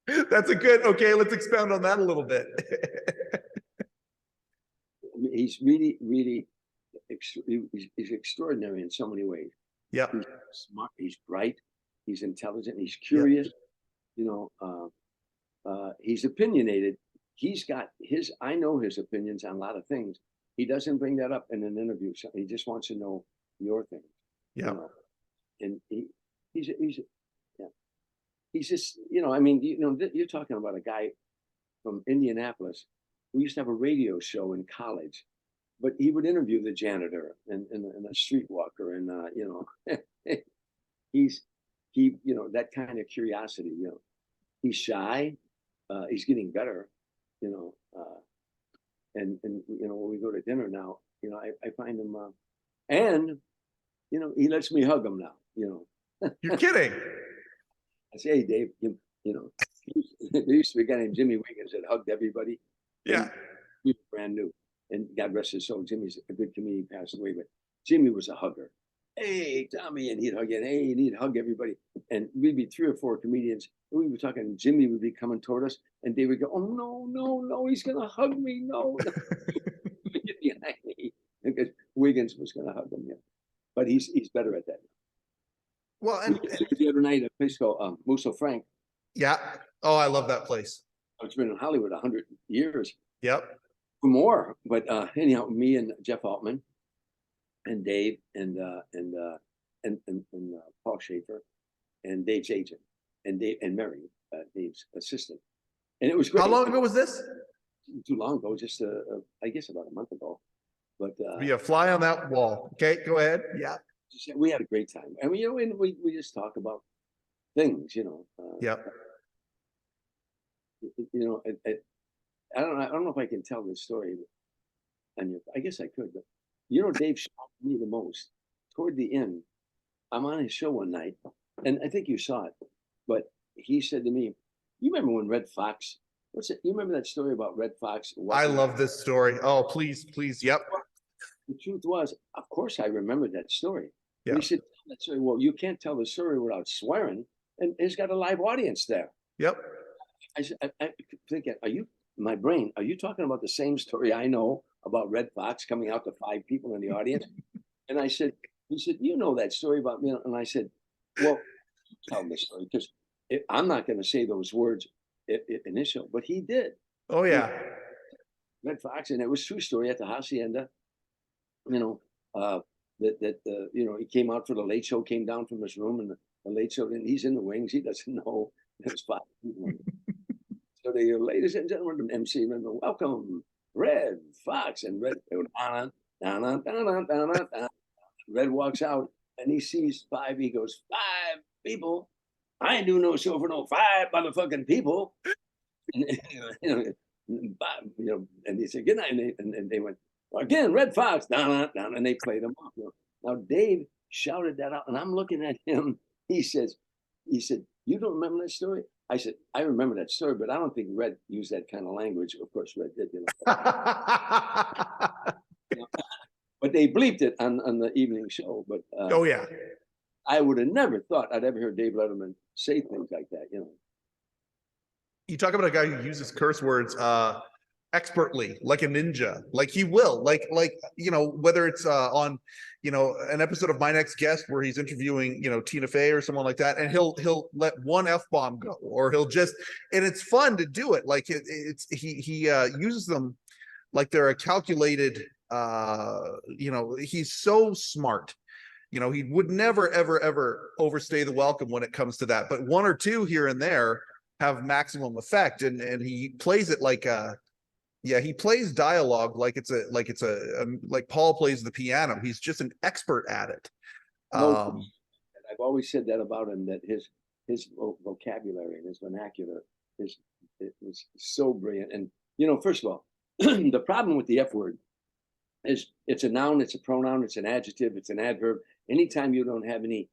is. That's okay, let's expound on that a little bit. He's really, really, he's extraordinary in so many ways. Yeah. He's smart, he's bright, he's intelligent, he's curious. He's opinionated. He's got I know his opinions on a lot of things. He doesn't bring that up in an interview. He just wants to know your thing. Yeah. And yeah, he's just, I mean, you're talking about a guy from Indianapolis who used to have a radio show in college, but he would interview the janitor and a streetwalker, and he's that kind of curiosity. He's shy. He's getting better. And when we go to dinner now, I find him, and he lets me hug him now. You're kidding. I say, hey, Dave, there used to be a guy named Jimmy Wiggins that hugged everybody. Yeah. He was brand new. And God rest his soul, Jimmy's a good comedian, passed away, but Jimmy was a hugger. Hey, Tommy, and he'd hug you. Hey, and he'd hug everybody. And we'd be 3 or 4 comedians. We were talking, and Jimmy would be coming toward us, and they would go, oh, no, he's going to hug me. No. Behind me. Because Wiggins was going to hug him, But he's better at that. Well, and the other night, a place called Musso Frank. Yeah. Oh, I love that place. It's been in Hollywood 100 years. Yep. More. But anyhow, me and Jeff Altman and Dave and Paul Schaefer and Dave's agent and Dave and Mary, Dave's assistant. And it was great. How long ago was this? Too long ago, just I guess about a month ago. But be a fly on that wall. Okay, go ahead. Yeah. We had a great time. And and we just talk about things, Yep. I don't know if I can tell this story, and I guess I could, but Dave shocked me the most. Toward the end, I'm on his show one night, and I think you saw it, but he said to me, "You remember when Red Fox? What's it? You remember that story about Red Fox?" I love this story. Oh, please. Yep. The truth was, of course, I remembered that story. Yeah. He said, "Tell that story." Well, you can't tell the story without swearing, and he's got a live audience there. Yep. I said, I think, are you talking about the same story I know about Red Fox coming out to 5 people in the audience? And he said, that story about me. And I said, well, tell the story, because I'm not going to say those words initial, but he did. Oh, yeah. Red Fox, and it was true story at the Hacienda, he came out for the Late Show, came down from his room, and the Late Show, and he's in the wings. He doesn't know there's 5 people. So the ladies and gentlemen, MC, remember, welcome, Red Fox, and Red, Red walks out, and he sees 5. He goes, 5 people. I ain't doing no show for no 5 motherfucking people. And he said, good night. And they went, well, again, Red Fox, and they played him off. Now Dave shouted that out, and I'm looking at him. He said, you don't remember that story? I said, I remember that story, but I don't think Red used that kind of language. Of course, Red did. But they bleeped it on the evening show. But oh, yeah. I would have never thought I'd ever hear Dave Letterman say things like that. You talk about a guy who uses curse words expertly, like a ninja, like he will, like whether it's on an episode of My Next Guest where he's interviewing Tina Fey or someone like that, and he'll let one F-bomb go, or he'll just, and it's fun to do it, like he uses them like they're a calculated he's so smart. He would never ever overstay the welcome when it comes to that, but 1 or 2 here and there have maximum effect, and he plays it like he plays dialogue like it's like Paul plays the piano. He's just an expert at it. I've always said that about him, that his vocabulary and his vernacular was so brilliant. And first of all, the problem with the F word is it's a noun, it's a pronoun, it's an adjective, it's an adverb. Anytime you don't have any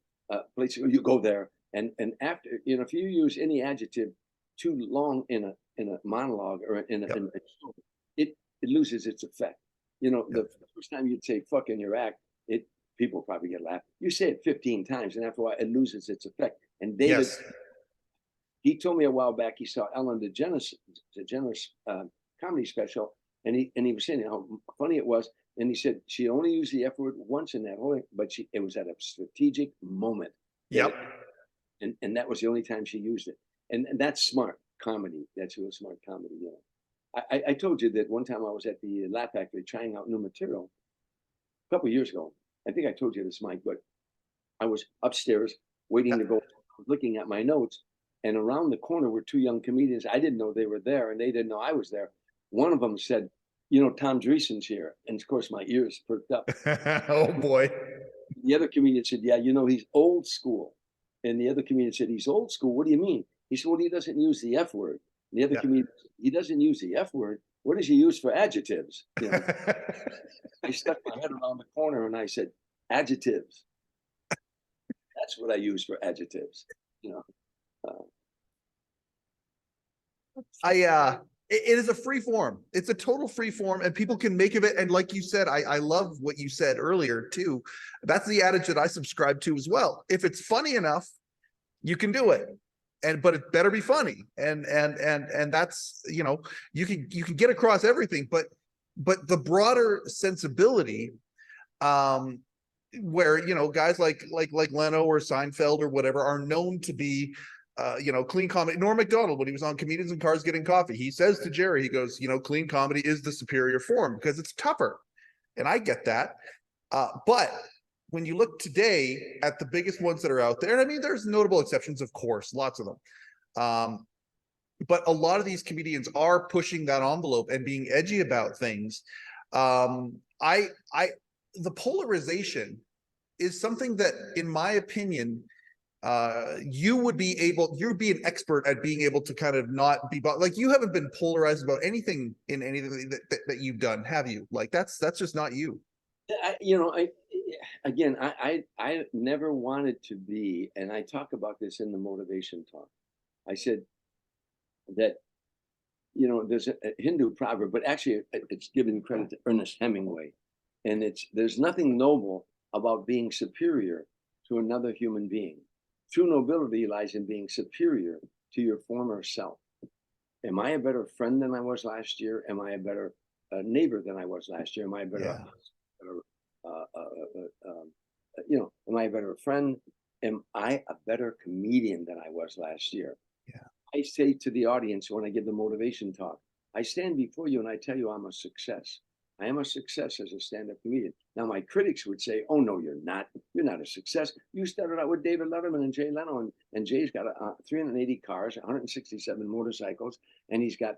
place, you go there, and after if you use any adjective too long in a monologue or in a show, it loses its effect. The first time you'd say "fuck" in your act, people probably get laughed. You say it 15 times, and after a while, it loses its effect. And David, he told me a while back he saw Ellen DeGeneres comedy special, and he was saying how funny it was. And he said she only used the F word once in that whole thing, but it was at a strategic moment. Yep. And that was the only time she used it. And that's smart comedy. That's real smart comedy. I told you that one time I was at the Laugh Factory trying out new material a couple of years ago. I think I told you this, Mike, but I was upstairs waiting to go, looking at my notes. And around the corner were two young comedians. I didn't know they were there, and they didn't know I was there. One of them said, Tom Dreesen's here. And of course, my ears perked up. Oh, boy. The other comedian said, yeah, he's old school. And the other comedian said, he's old school. What do you mean? He said, well, he doesn't use the F word. And the other comedian said, he doesn't use the F word. What does he use for adjectives? I stuck my head around the corner and I said, adjectives. That's what I use for adjectives. It is a free form. It's a total free form, and people can make of it. And like you said, I love what you said earlier too. That's the adage that I subscribe to as well. If it's funny enough, you can do it. But it better be funny. And that's, you can get across everything, but the broader sensibility, where, guys like Leno or Seinfeld or whatever are known to be, clean comedy. Norm Macdonald, when he was on Comedians in Cars Getting Coffee, he says to Jerry, he goes, clean comedy is the superior form because it's tougher. And I get that. But when you look today at the biggest ones that are out there, and I mean, there's notable exceptions, of course, lots of them. But a lot of these comedians are pushing that envelope and being edgy about things. The polarization is something that, in my opinion, you'd be an expert at being able to kind of not be like, you haven't been polarized about anything in anything that you've done, have you? Like that's just not you. I never wanted to be, and I talk about this in the motivation talk. I said that, there's a Hindu proverb, but actually it's given credit to Ernest Hemingway. And there's nothing noble about being superior to another human being. True nobility lies in being superior to your former self. Am I a better friend than I was last year? Am I a better neighbor than I was last year? Am I a better, am I a better friend? Am I a better comedian than I was last year? Yeah. I say to the audience when I give the motivation talk, I stand before you and I tell you I'm a success. I am a success as a stand-up comedian. Now, my critics would say, oh, no, you're not. You're not a success. You started out with David Letterman and Jay Leno, and Jay's got 380 cars, 167 motorcycles, and he's got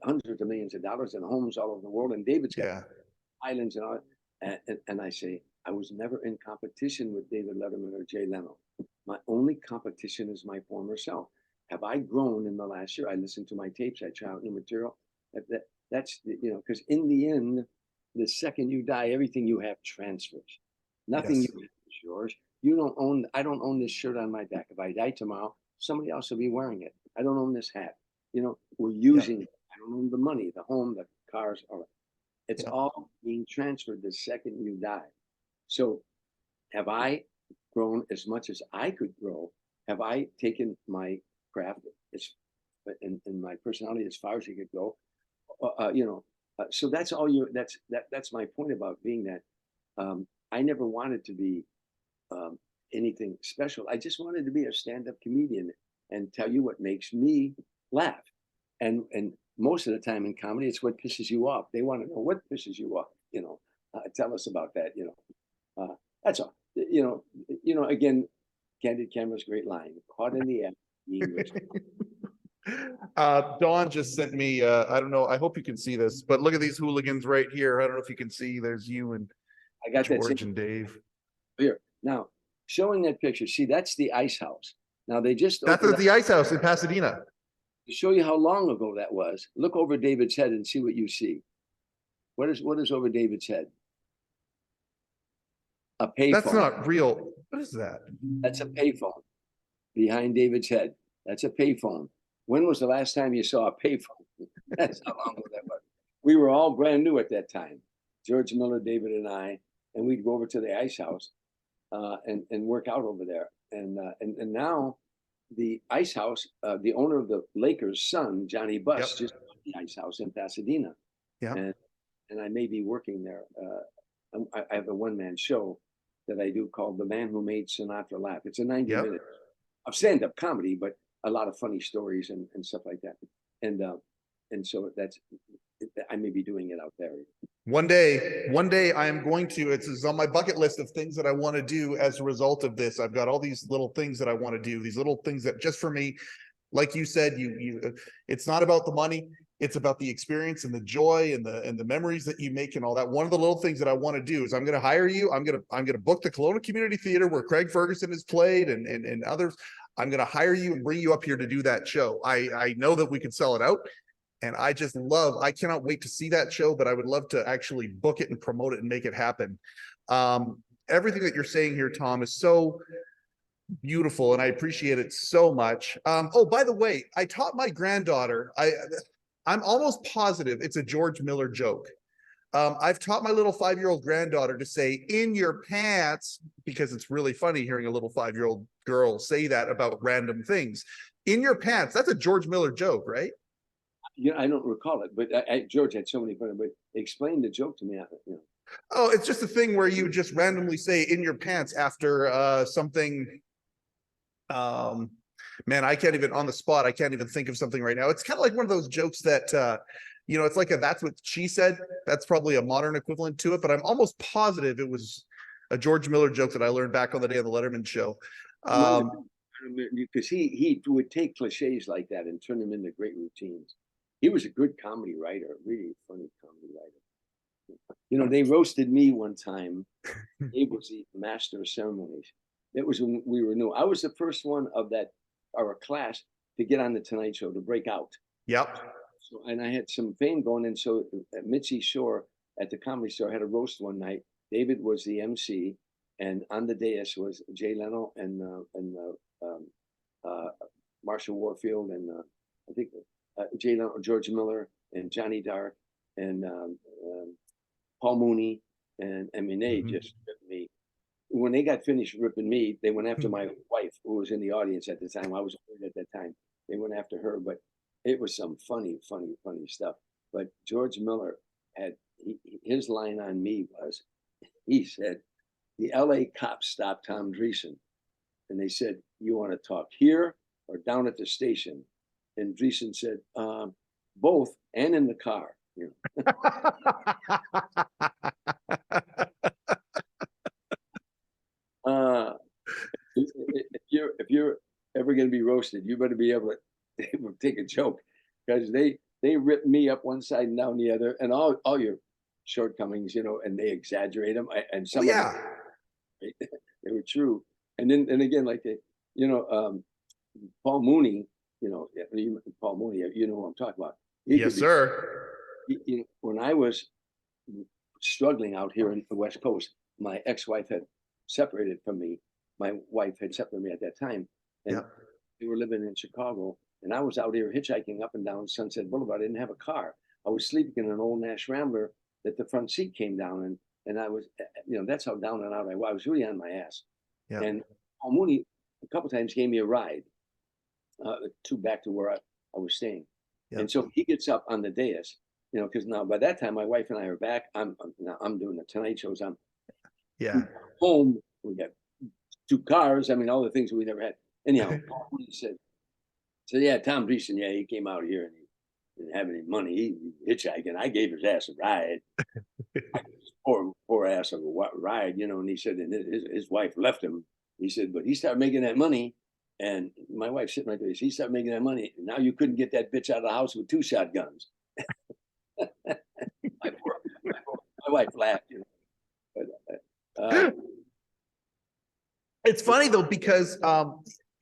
hundreds of millions of dollars and homes all over the world, and David's got islands and all that. And I say, I was never in competition with David Letterman or Jay Leno. My only competition is my former self. Have I grown in the last year? I listened to my tapes. I try out new material. That's, because in the end, the second you die, everything you have transfers. Nothing you have is yours. I don't own this shirt on my back. If I die tomorrow, somebody else will be wearing it. I don't own this hat. We're using it. I don't own the money, the home, the cars, all that. It's all being transferred the second you die. So have I grown as much as I could grow? Have I taken my craft and my personality as far as it could go? So that's all that's my point about being that. I never wanted to be anything special. I just wanted to be a stand-up comedian and tell you what makes me laugh. And most of the time in comedy, it's what pisses you off. They want to know what pisses you off. Tell us about that. That's all. Again, Candid Camera's great line. Caught in the act, being rich. Don just sent me, I don't know, I hope you can see this, but look at these hooligans right here. I don't know if you can see, there's you and I got George and Dave. Here, now, showing that picture, see, that's the Ice House. Now, they just... That's the Ice House in Pasadena. To show you how long ago that was, look over David's head and see what you see. What is over David's head? A payphone. That's not real. What is that? That's a payphone behind David's head. That's a payphone. When was the last time you saw a payphone? That's how long ago that was. We were all brand new at that time. George Miller, David, and I, and we'd go over to the Ice House and work out over there. And now the Ice House, the owner of the Lakers' son, Johnny Buss, just bought the Ice House in Pasadena. Yeah. And I may be working there. I have a one-man show that I do called The Man Who Made Sinatra Laugh. It's a 90-minute of stand-up comedy, but a lot of funny stories and stuff like that. And so I may be doing it out there. One day I am going to, it's on my bucket list of things that I want to do as a result of this. I've got all these little things that I want to do, these little things that just for me, like you said, it's not about the money. It's about the experience and the joy and the memories that you make and all that. One of the little things that I want to do is I'm going to hire you. I'm going to book the Kelowna Community Theater where Craig Ferguson has played and others. I'm going to hire you and bring you up here to do that show. I know that we can sell it out. And I cannot wait to see that show, but I would love to actually book it and promote it and make it happen. Everything that you're saying here, Tom, is so beautiful and I appreciate it so much. Oh, by the way, I taught my granddaughter, I'm almost positive it's a George Miller joke. I've taught my little 5-year-old granddaughter to say "in your pants" because it's really funny hearing a little 5-year-old girl say that about random things. In your pants, that's a George Miller joke, right? I don't recall it, but George had so many fun. But explain the joke to me. Oh, it's just a thing where you just randomly say "in your pants" after something. Man, I can't even on the spot. I can't even think of something right now. It's kind of like one of those jokes that it's like that's what she said. That's probably a modern equivalent to it, but I'm almost positive it was a George Miller joke that I learned back on the day of the Letterman show. Because he would take cliches like that and turn them into great routines. He was a good comedy writer, really funny comedy writer. They roasted me one time. He was the master of ceremonies. It was when we were new. I was the first one of our class to get on the Tonight Show, to break out. Yep. So, and I had some fame going, and so at Mitzi Shore at the Comedy Store had a roast one night. David was the MC, and on the dais was Jay Leno and Marsha Warfield and I think Jay Leno, George Miller and Johnny Dark and Paul Mooney and they just ripped me. When they got finished ripping me, they went after my wife, who was in the audience at the time. I was at that time. They went after her, but it was some funny stuff. But George Miller had his line on me was, he said, the LA cops stopped Tom Dreesen, and they said, "You want to talk here or down at the station?" And Dreesen said, "Both, and in the car." If you're ever going to be roasted, you better be able to take a joke, because they rip me up one side and down the other, and all your shortcomings, and they exaggerate them, and some of them they were true. And again, like Paul Mooney, Paul Mooney, you know what I'm talking about. Yes, sir. When I was struggling out here in the West Coast, my ex-wife had separated from me. My wife had separated me at that time, and we were living in Chicago, and I was out here hitchhiking up and down Sunset Boulevard. I didn't have a car. I was sleeping in an old Nash Rambler that the front seat came down, and I was, that's how down and out I was. I was really on my ass. Yeah. And Paul Mooney a couple of times gave me a ride back to where I was staying. Yeah. And so he gets up on the dais, because now by that time my wife and I are back. I'm doing the Tonight Shows. I'm home. We got 2 cars. I mean, all the things we never had. Anyhow, Paul Mooney said, "Yeah, Tom Dreesen, he came out here and he didn't have any money. He hitchhiking. I gave his ass a ride." poor ass of a ride, and he said, and his wife left him. He said, but he started making that money, and my wife's sitting right there. He started making that money, and now you couldn't get that bitch out of the house with 2 shotguns. my wife laughed, But it's funny though, because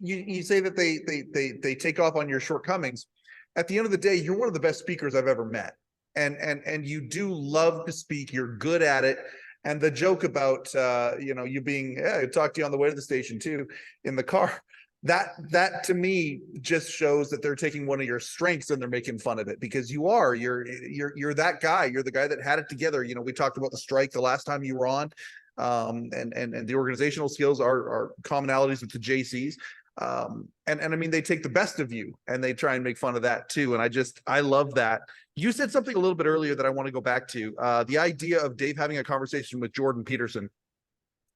you say that they take off on your shortcomings. At the end of the day, you're one of the best speakers I've ever met. And you do love to speak. You're good at it. And the joke about you being I talked to you on the way to the station too in the car, that to me just shows that they're taking one of your strengths and they're making fun of it, because you're that guy. You're the guy that had it together. We talked about the strike the last time you were on, and the organizational skills are commonalities with the JCs. And I mean, they take the best of you and they try and make fun of that too. And I love that. You said something a little bit earlier that I want to go back to, the idea of Dave having a conversation with Jordan Peterson.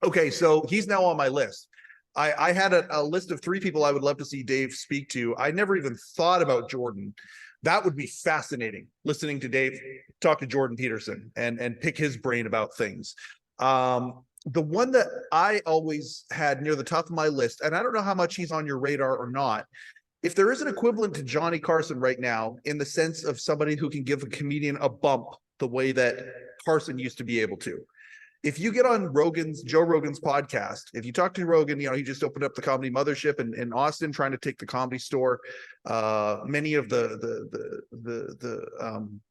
Okay. So he's now on my list. I had a list of 3 people I would love to see Dave speak to. I never even thought about Jordan, That would be fascinating, listening to Dave talk to Jordan Peterson and pick his brain about things. The one that I always had near the top of my list, and I don't know how much he's on your radar or not, if there is an equivalent to Johnny Carson right now, in the sense of somebody who can give a comedian a bump the way that Carson used to be able to. If you get on Joe Rogan's podcast, if you talk to Rogan, he just opened up the Comedy Mothership in Austin, trying to take the Comedy Store. Many of the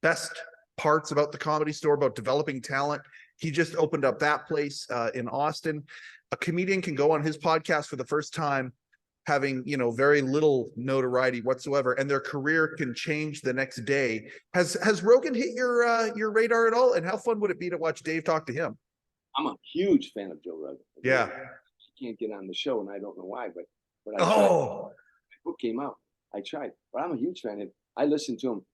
best parts about the Comedy Store, about developing talent, he just opened up that place in Austin. A comedian can go on his podcast for the first time, having very little notoriety whatsoever, and their career can change the next day. Has Rogan hit your radar at all? And how fun would it be to watch Dave talk to him? I'm a huge fan of Joe Rogan. Yeah. He can't get on the show, and I don't know why, but I Oh, tried. My book came out. I tried, but I'm a huge fan. And I listened to him.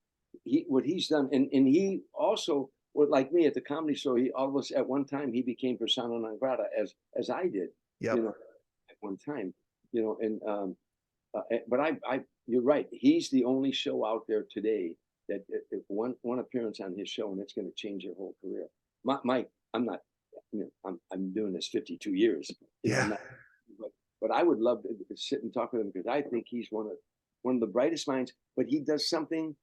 What he's done, and he also, like me at the Comedy Store, he almost at one time he became persona non grata as I did. yeah. At one time, but I you're right. He's the only show out there today that if one appearance on his show, and it's going to change your whole career. Mike, I'm not. I'm doing this 52 years. Yeah. But I would love to sit and talk with him, because I think he's one of the brightest minds. But he does something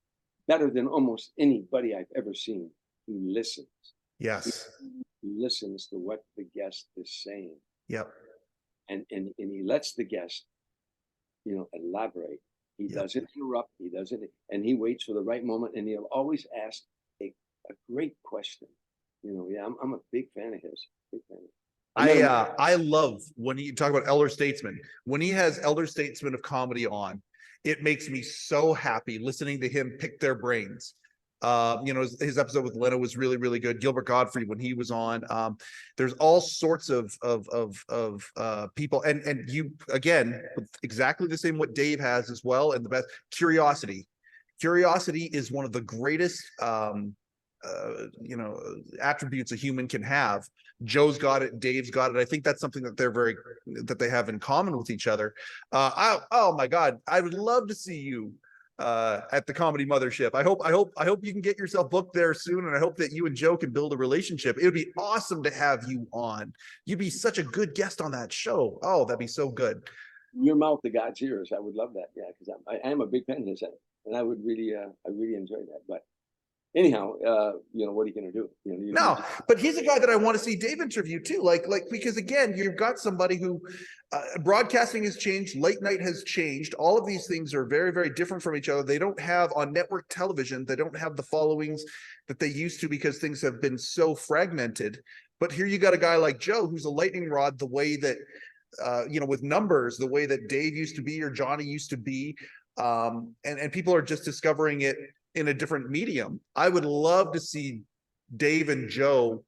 better than almost anybody I've ever seen. He listens. Yes. He listens to what the guest is saying. Yep. And he lets the guest, elaborate. He doesn't interrupt. He doesn't, and he waits for the right moment. And he'll always ask a great question. I'm a big fan of his. Big fan. I love when you talk about elder statesmen. When he has elder statesmen of comedy on, it makes me so happy listening to him pick their brains. His episode with Leno was really, really good. Gilbert Gottfried, when he was on, there's all sorts of people, and you, again, exactly the same what Dave has as well. And the best curiosity is one of the greatest attributes a human can have. Joe's got it, Dave's got it. I think that's something that they have in common with each other. Oh my God, I would love to see you at the Comedy Mothership. I hope you can get yourself booked there soon, and I hope that you and Joe can build a relationship. It would be awesome to have you on. You'd be such a good guest on that show. Oh, that'd be so good. Your mouth to God's ears. I would love that. Yeah, because I am a big fan of his, and I would really enjoy that. But anyhow, what are you going to do? No, but he's a guy that I want to see Dave interview too. Like, because again, you've got somebody who broadcasting has changed, late night has changed. All of these things are very, very different from each other. They don't have on network television, they don't have the followings that they used to, because things have been so fragmented. But here you got a guy like Joe, who's a lightning rod, the way that, with numbers, the way that Dave used to be or Johnny used to be. And people are just discovering it in a different medium. I would love to see Dave and Joe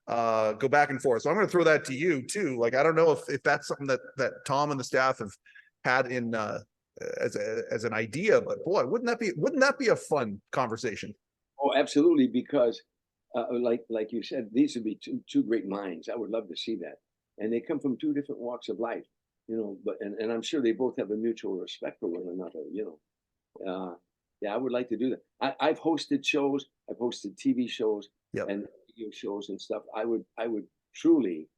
go back and forth. So I'm going to throw that to you too. Like, I don't know if that's something that Tom and the staff have had in as an idea, but boy, wouldn't that be a fun conversation? Oh, absolutely. Because like you said, these would be two great minds. I would love to see that. And they come from two different walks of life, but and I'm sure they both have a mutual respect for one another, yeah, I would like to do that. I've hosted shows, I've hosted TV shows, yep, and video shows and stuff. I would truly,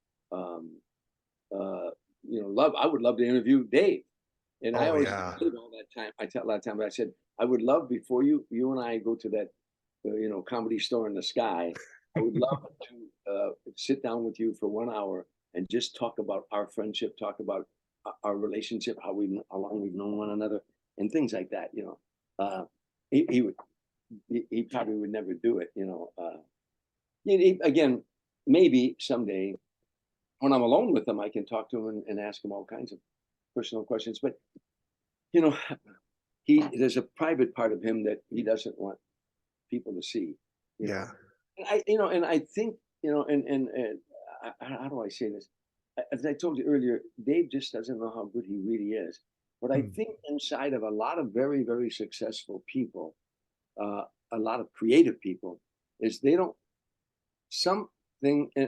love. I would love to interview Dave, and I always tell all that time. I tell a lot of time, but I said I would love, before you and I go to that, Comedy Store in the sky. I would love to sit down with you for 1 hour and just talk about our friendship, talk about our relationship, how long we've known one another, and things like that. He probably would never do it. Again, maybe someday when I'm alone with him, I can talk to him and ask him all kinds of personal questions. But there's a private part of him that he doesn't want people to see. Yeah. And I think, how do I say this? As I told you earlier, Dave just doesn't know how good he really is. But I think inside of a lot of very, very successful people, a lot of creative people, is they don't,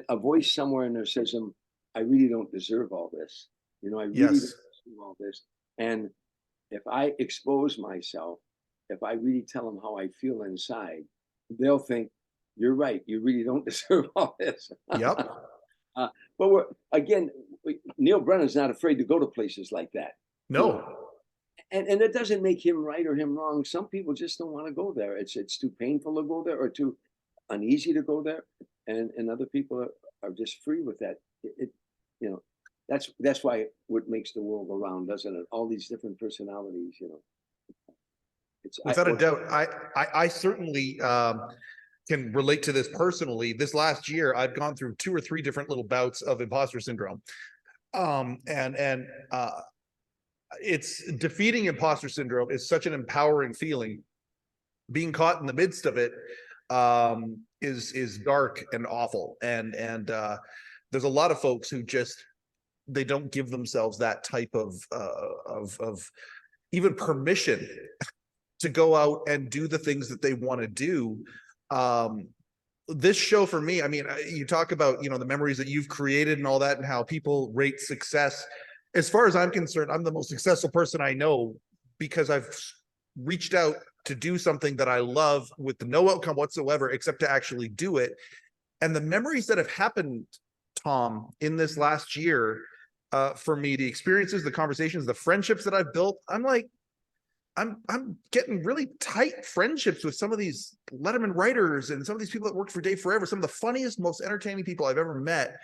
a voice somewhere in there says to them, I really don't deserve all this. I really don't deserve all this. And if I expose myself if I really tell them how I feel inside, they'll think you're right. You really don't deserve all this. Yep. But Neil Brennan's not afraid to go to places like that. No. And it doesn't make him right or him wrong. Some people just don't want to go there. It's too painful to go there or too uneasy to go there. And other people are just free with that. That's why what makes the world go round, doesn't it? All these different personalities, Without a doubt. I certainly can relate to this personally. This last year, I've gone through 2 or 3 different little bouts of imposter syndrome. It's defeating imposter syndrome is such an empowering feeling. Being caught in the midst of it is dark and awful. And there's a lot of folks who they don't give themselves that type of even permission to go out and do the things that they want to do. This show for me, I mean, you talk about, the memories that you've created and all that, and how people rate success. As far as I'm concerned, I'm the most successful person I know because I've reached out to do something that I love with no outcome whatsoever, except to actually do it. And the memories that have happened, Tom, in this last year, for me, the experiences, the conversations, the friendships that I've built, I'm getting really tight friendships with some of these Letterman writers and some of these people that worked for Dave forever, some of the funniest, most entertaining people I've ever met.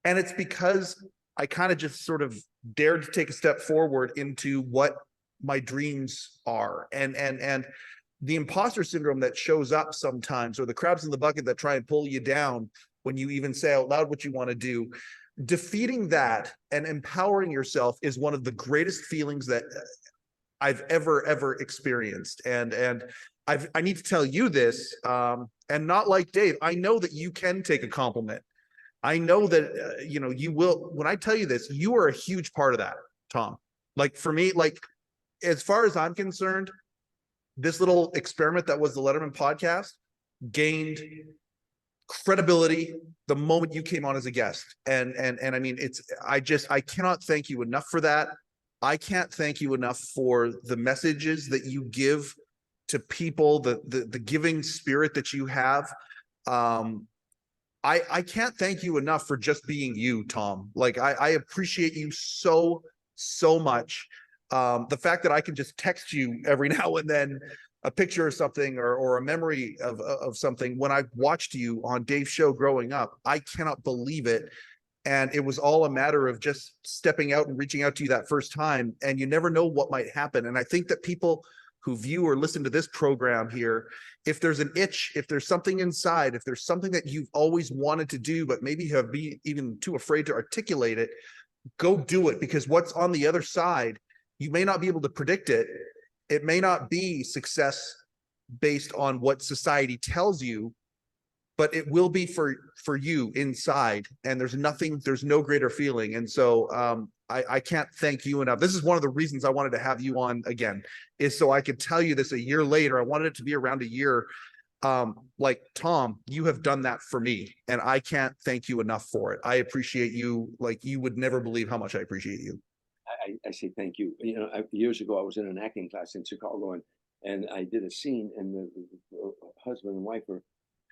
And it's because I kind of just sort of dared to take a step forward into what my dreams are. And the imposter syndrome that shows up sometimes, or the crabs in the bucket that try and pull you down when you even say out loud what you want to do, defeating that and empowering yourself is one of the greatest feelings that I've ever experienced. And I need to tell you this, and not like Dave, I know that you can take a compliment. I know that, you will. When I tell you this, you are a huge part of that, Tom. Like for me, like as far as I'm concerned, this little experiment that was the Letterman podcast gained credibility the moment you came on as a guest. And I mean, I cannot thank you enough for that. I can't thank you enough for the messages that you give to people, the giving spirit that you have. I can't thank you enough for just being you, Tom. Like I appreciate you so much. The fact that I can just text you every now and then a picture of something or a memory of something when I watched you on Dave's show growing up, I cannot believe it. And it was all a matter of just stepping out and reaching out to you that first time. And you never know what might happen. And I think that people who view or listen to this program here, if there's an itch, if there's something inside, if there's something that you've always wanted to do, but maybe have been even too afraid to articulate it, go do it. Because what's on the other side, you may not be able to predict it. It may not be success based on what society tells you, but it will be for you inside. And there's no greater feeling. And so I can't thank you enough. This is one of the reasons I wanted to have you on again, is so I could tell you this a year later. I wanted it to be around a year. Like, Tom, you have done that for me, and I can't thank you enough for it. I appreciate you like you would never believe how much I appreciate you. I say thank you. Years ago, I was in an acting class in Chicago, and I did a scene, and the husband and wife were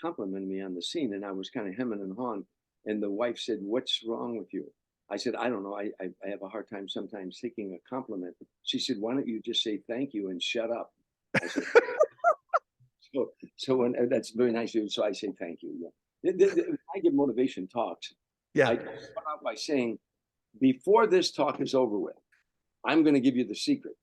complimenting me on the scene, and I was kind of hemming and hawing. And the wife said, "What's wrong with you?" I said, "I don't know. I have a hard time sometimes taking a compliment." She said, "Why don't you just say thank you and shut up?" I said, so when that's very nice of you. So I say thank you. Yeah. I give motivation talks. Yeah. I start out by saying, before this talk is over with, I'm going to give you the secret.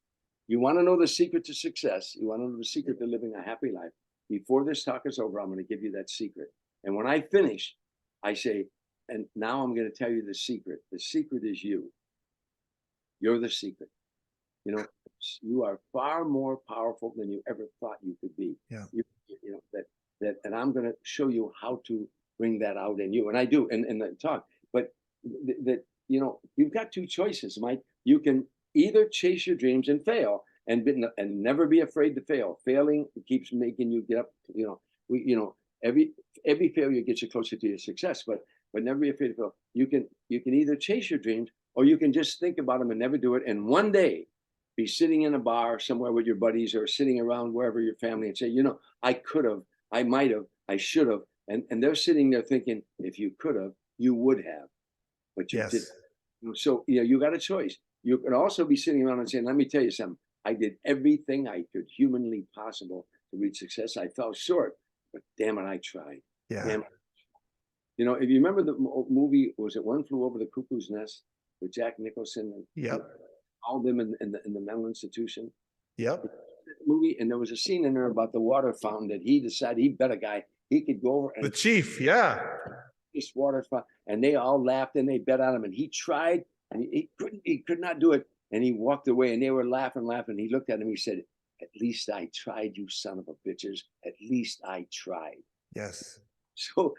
You want to know the secret to success? You want to know the secret to living a happy life? Before this talk is over, I'm going to give you that secret. And when I finish, I say, and now I'm going to tell you the secret. The secret is you. You're the secret. You are far more powerful than you ever thought you could be. Yeah. And I'm going to show you how to bring that out in you. And I do in the talk. But you've got 2 choices, Mike. You can either chase your dreams and fail, and never be afraid to fail. Failing keeps making you get up. Every failure gets you closer to your success. But never be afraid to fail. You can either chase your dreams, or you can just think about them and never do it. And one day be sitting in a bar somewhere with your buddies or sitting around wherever your family and say, I could have, I might have, I should have. And they're sitting there thinking, if you could have, you would have, but you didn't. So, you got a choice. You could also be sitting around and saying, let me tell you something. I did everything I could humanly possible to reach success. I fell short, but damn it, I tried. Yeah. Damn it. If you remember the movie, was it One Flew Over the Cuckoo's Nest with Jack Nicholson and Yep. all them in the mental institution? Yep. Movie, and there was a scene in there about the water fountain that he decided he bet a guy he could go over and The chief, yeah. this water fountain, and they all laughed and they bet on him, and he tried and he could not do it, and he walked away and they were laughing. He looked at him, he said, at least I tried, you son of a bitches. At least I tried. Yes. So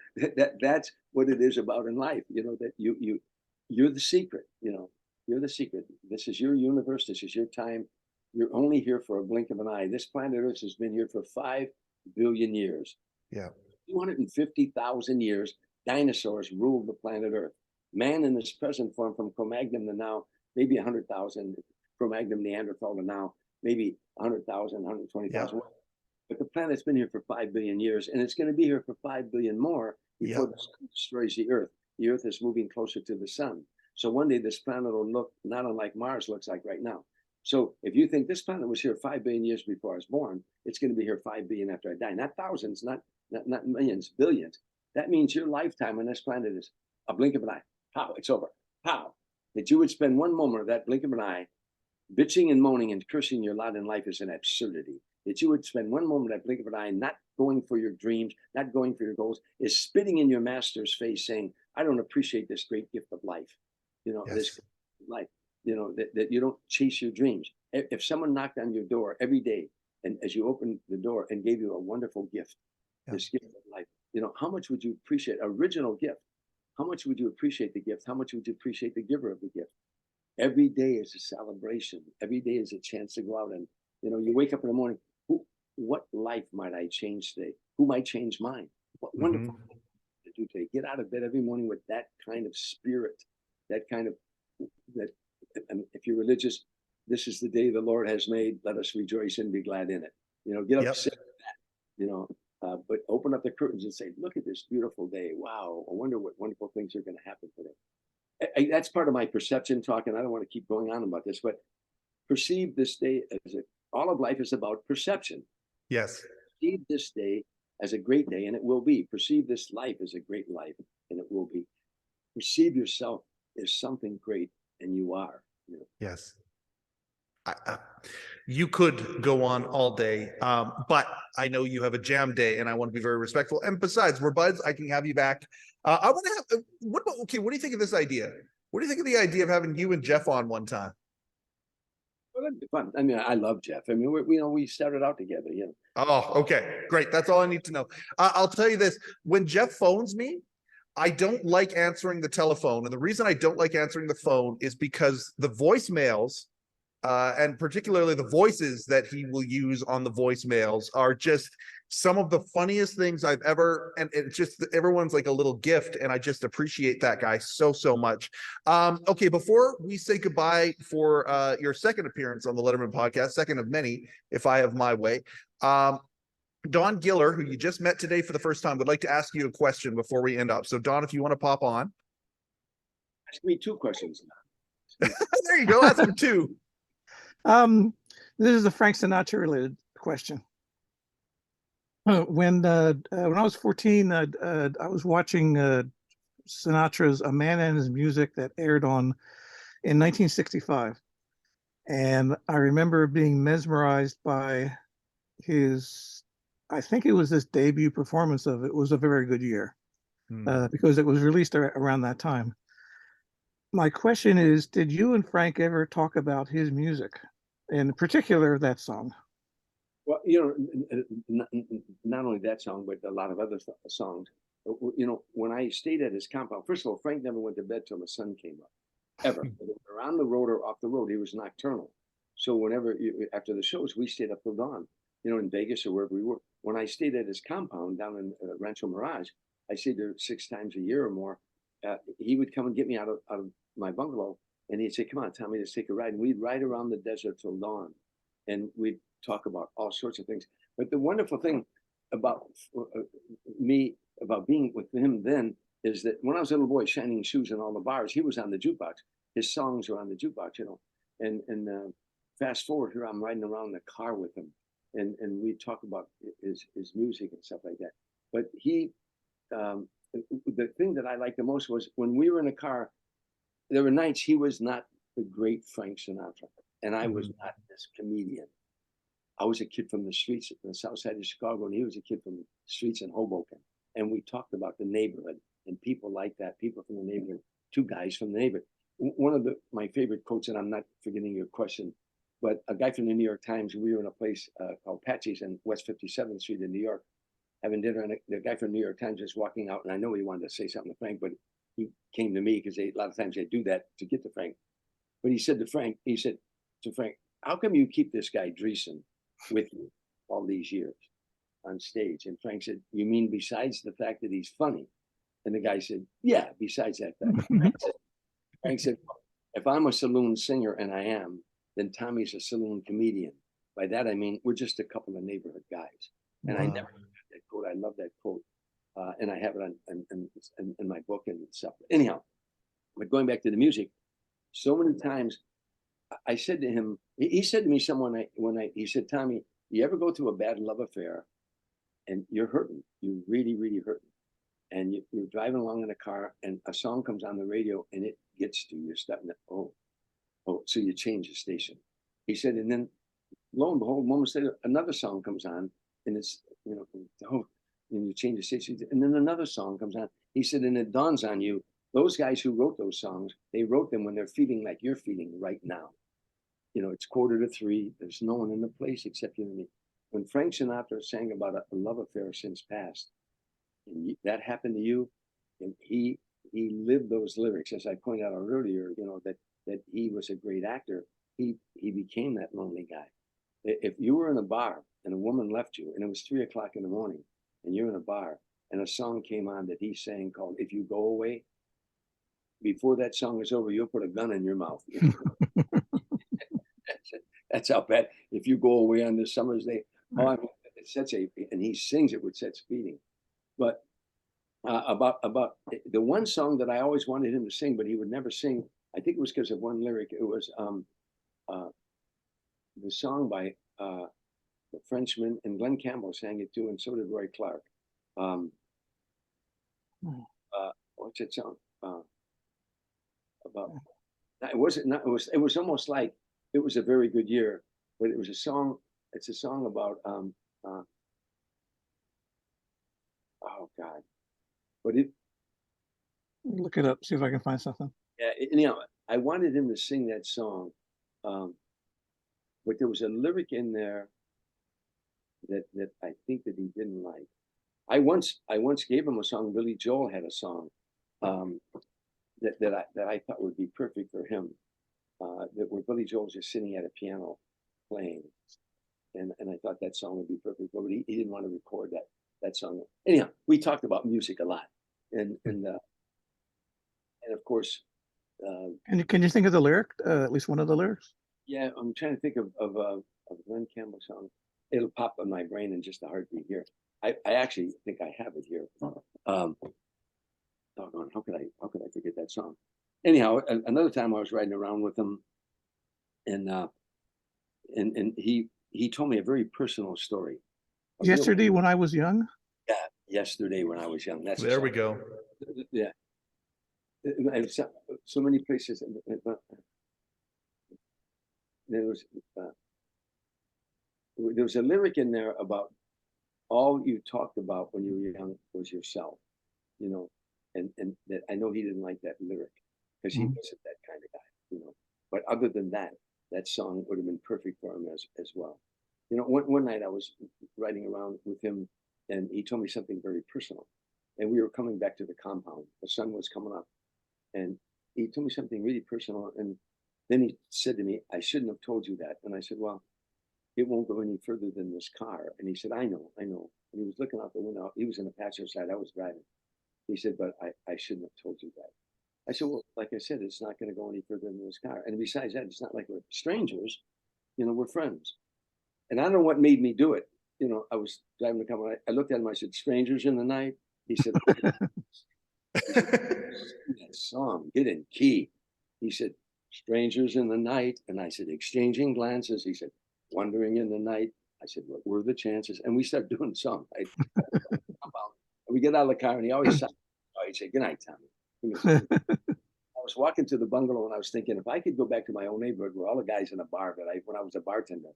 that's what it is about in life, that you're the secret, you're the secret. This is your universe. This is your time. You're only here for a blink of an eye. This planet Earth has been here for 5 billion years. Yeah. 250,000 years, dinosaurs ruled the planet Earth. Man in his present form, from Cro-Magnon to now, maybe 100,000, Cro-Magnon, Neanderthal to now, maybe 100,000, 120,000. Yeah. But the planet's been here for 5 billion years, and it's going to be here for 5 billion more before the sun destroys the Earth. The Earth is moving closer to the sun. So one day this planet will look not unlike Mars looks like right now. So if you think this planet was here 5 billion years before I was born, it's going to be here 5 billion after I die. Not thousands, not millions, billions. That means your lifetime on this planet is a blink of an eye. How? It's over. How? That you would spend one moment of that blink of an eye bitching and moaning and cursing your lot in life is an absurdity. That you would spend one moment at blink of an eye not going for your dreams, not going for your goals, is spitting in your master's face saying, I don't appreciate this great gift of life. This life, that you don't chase your dreams. If someone knocked on your door every day and as you opened the door and gave you a wonderful gift, this gift of life, how much would you appreciate original gift? How much would you appreciate the gift? How much would you appreciate the giver of the gift? Every day is a celebration. Every day is a chance to go out and, you wake up in the morning. What life might I change today? Who might change mine? What wonderful thing to do today. Get out of bed every morning with that kind of spirit, that if you're religious, this is the day the Lord has made. Let us rejoice and be glad in it. Get up and say that, but open up the curtains and say, look at this beautiful day. Wow. I wonder what wonderful things are going to happen today. That's part of my perception talk, and I don't want to keep going on about this, but perceive this day as all of life is about perception. Yes. Perceive this day as a great day, and it will be. Perceive this life as a great life, and it will be. Perceive yourself as something great, and you are. Yes. You could go on all day, but I know you have a jam day, and I want to be very respectful. And besides, we're buds. I can have you back. I want to have. What do you think of this idea? What do you think of the idea of having you and Jeff on one time? Well, that'd be fun. I mean, I love Jeff. I mean, we started out together. Oh, okay, great. That's all I need to know. I'll tell you this: when Jeff phones me, I don't like answering the telephone, and the reason I don't like answering the phone is because the voicemails. And particularly the voices that he will use on the voicemails are just some of the funniest things I've ever, and it's just everyone's like a little gift, and I just appreciate that guy so much. Okay, before we say goodbye for your second appearance on the Letterman podcast, second of many, if I have my way, Don Giller, who you just met today for the first time, would like to ask you a question before we end up. So Don, if you want to pop on. Ask me 2 questions. There you go. Ask him 2. This is a Frank Sinatra related question. When I was 14, I was watching Sinatra's "A Man and His Music" that aired in 1965, and I remember being mesmerized by I think it was his debut performance of it. It was a very good year because it was released around that time. My question is, did you and Frank ever talk about his music, in particular that song? Well, not only that song, but a lot of other songs. When I stayed at his compound, first of all, Frank never went to bed till the sun came up, ever. Or on the road or off the road, he was nocturnal. So whenever, after the shows, we stayed up till dawn, in Vegas or wherever we were. When I stayed at his compound down in Rancho Mirage, I stayed there 6 times a year or more. He would come and get me out of my bungalow And he'd say, come on, Tommy, let's take a ride. And we'd ride around the desert till dawn. And we'd talk about all sorts of things. But the wonderful thing about me, about being with him then, is that when I was a little boy shining shoes in all the bars, he was on the jukebox. His songs were on the jukebox, you know. And fast forward here, I'm riding around the car with him. And we talk about his music and stuff like that. But he, the thing that I liked the most was when we were in the car, there were nights he was not the great Frank Sinatra, and I was not this comedian. I was a kid from the streets in the south side of Chicago, and he was a kid from the streets in Hoboken. And we talked about the neighborhood and people like that, people from the neighborhood, two guys from the neighborhood. One of my favorite quotes, and I'm not forgetting your question, but a guy from the New York Times, we were in a place called Patsy's in West 57th Street in New York, having dinner, and the guy from the New York Times was walking out, and I know he wanted to say something to Frank, but he came to me because a lot of times they do that to get to Frank. But he said to Frank, how come you keep this guy Dreesen with you all these years on stage? And Frank said, you mean besides the fact that he's funny? And the guy said, yeah, besides that fact. Frank said, if I'm a saloon singer, and I am, then Tommy's a saloon comedian. By that, I mean, we're just a couple of neighborhood guys. And I never forgot that quote. I love that quote. And I have it in my book and stuff. Anyhow, but going back to the music, so many times I said to him, he said to me he said, Tommy, you ever go through a bad love affair and you're hurting, you're really, really hurting. And you're driving along in a car and a song comes on the radio and it gets to you. You're starting to, oh, so you change the station. He said, and then lo and behold, moments later, another song comes on and it's, you know, oh, and you change the station. And then another song comes on. He said, and it dawns on you, those guys who wrote those songs, they wrote them when they're feeling like you're feeling right now. You know, it's 2:45. There's no one in the place except you and me. When Frank Sinatra sang about a love affair since past, and that happened to you, and he lived those lyrics, as I pointed out earlier, you know, that he was a great actor. He became that lonely guy. If you were in a bar and a woman left you and it was 3 o'clock in the morning and you're in a bar and a song came on that he sang called If You Go Away, before that song is over, you'll put a gun in your mouth. That's how bad. If you go away on this summer's day, oh, I mean, it's such a, and he sings it with such feeling. But about the one song that I always wanted him to sing, but he would never sing. I think it was because of one lyric. It was the song by the Frenchman, and Glenn Campbell sang it too, and so did Roy Clark. What's that song? About it wasn't not, it was almost like it was a very good year, but it was a song. It's a song about oh God, but it. Look it up, see if I can find something. Yeah, you know, I wanted him to sing that song, but there was a lyric in there that I think that he didn't like. I once gave him a song. Billy Joel had a song that I thought would be perfect for him. That where Billy Joel's just sitting at a piano playing, and I thought that song would be perfect, but he didn't want to record that song. Anyhow, we talked about music a lot, and of course. And can you think of the lyric? At least one of the lyrics? Yeah, I'm trying to think of a Glenn Campbell song. It'll pop in my brain in just a heartbeat here. I actually think I have it here. Doggone, how could I forget that song? Anyhow, another time I was riding around with him, and he told me a very personal story. Yesterday when I was young? Yeah, yesterday when I was young. That's there we go. Yeah. So many places. There was a lyric in there about all you talked about when you were young was yourself, you know, and that I know he didn't like that lyric because he wasn't that kind of guy, you know. But other than that, that song would have been perfect for him as well. You know, one night I was riding around with him and he told me something very personal. And we were coming back to the compound. The sun was coming up. And he told me something really personal. And then he said to me, I shouldn't have told you that. And I said, well, it won't go any further than this car. And he said, I know. And he was looking out the window. He was in the passenger side. I was driving. He said, but I shouldn't have told you that. I said, well, like I said, it's not going to go any further than this car. And besides that, it's not like we're strangers. We're friends. And I don't know what made me do it. I was driving the car. I looked at him. I said, "Strangers in the Night." He said, "That song, get in key." He said, "Strangers in the Night." And I said, "Exchanging glances." He said, "Wandering in the Night." I said, "What were the chances?" And we started doing the song. We get out of the car, and he always said, he'd say, "Good night, Tommy." I was walking to the bungalow, and I was thinking, if I could go back to my own neighborhood where all the guys in a bar when I was a bartender,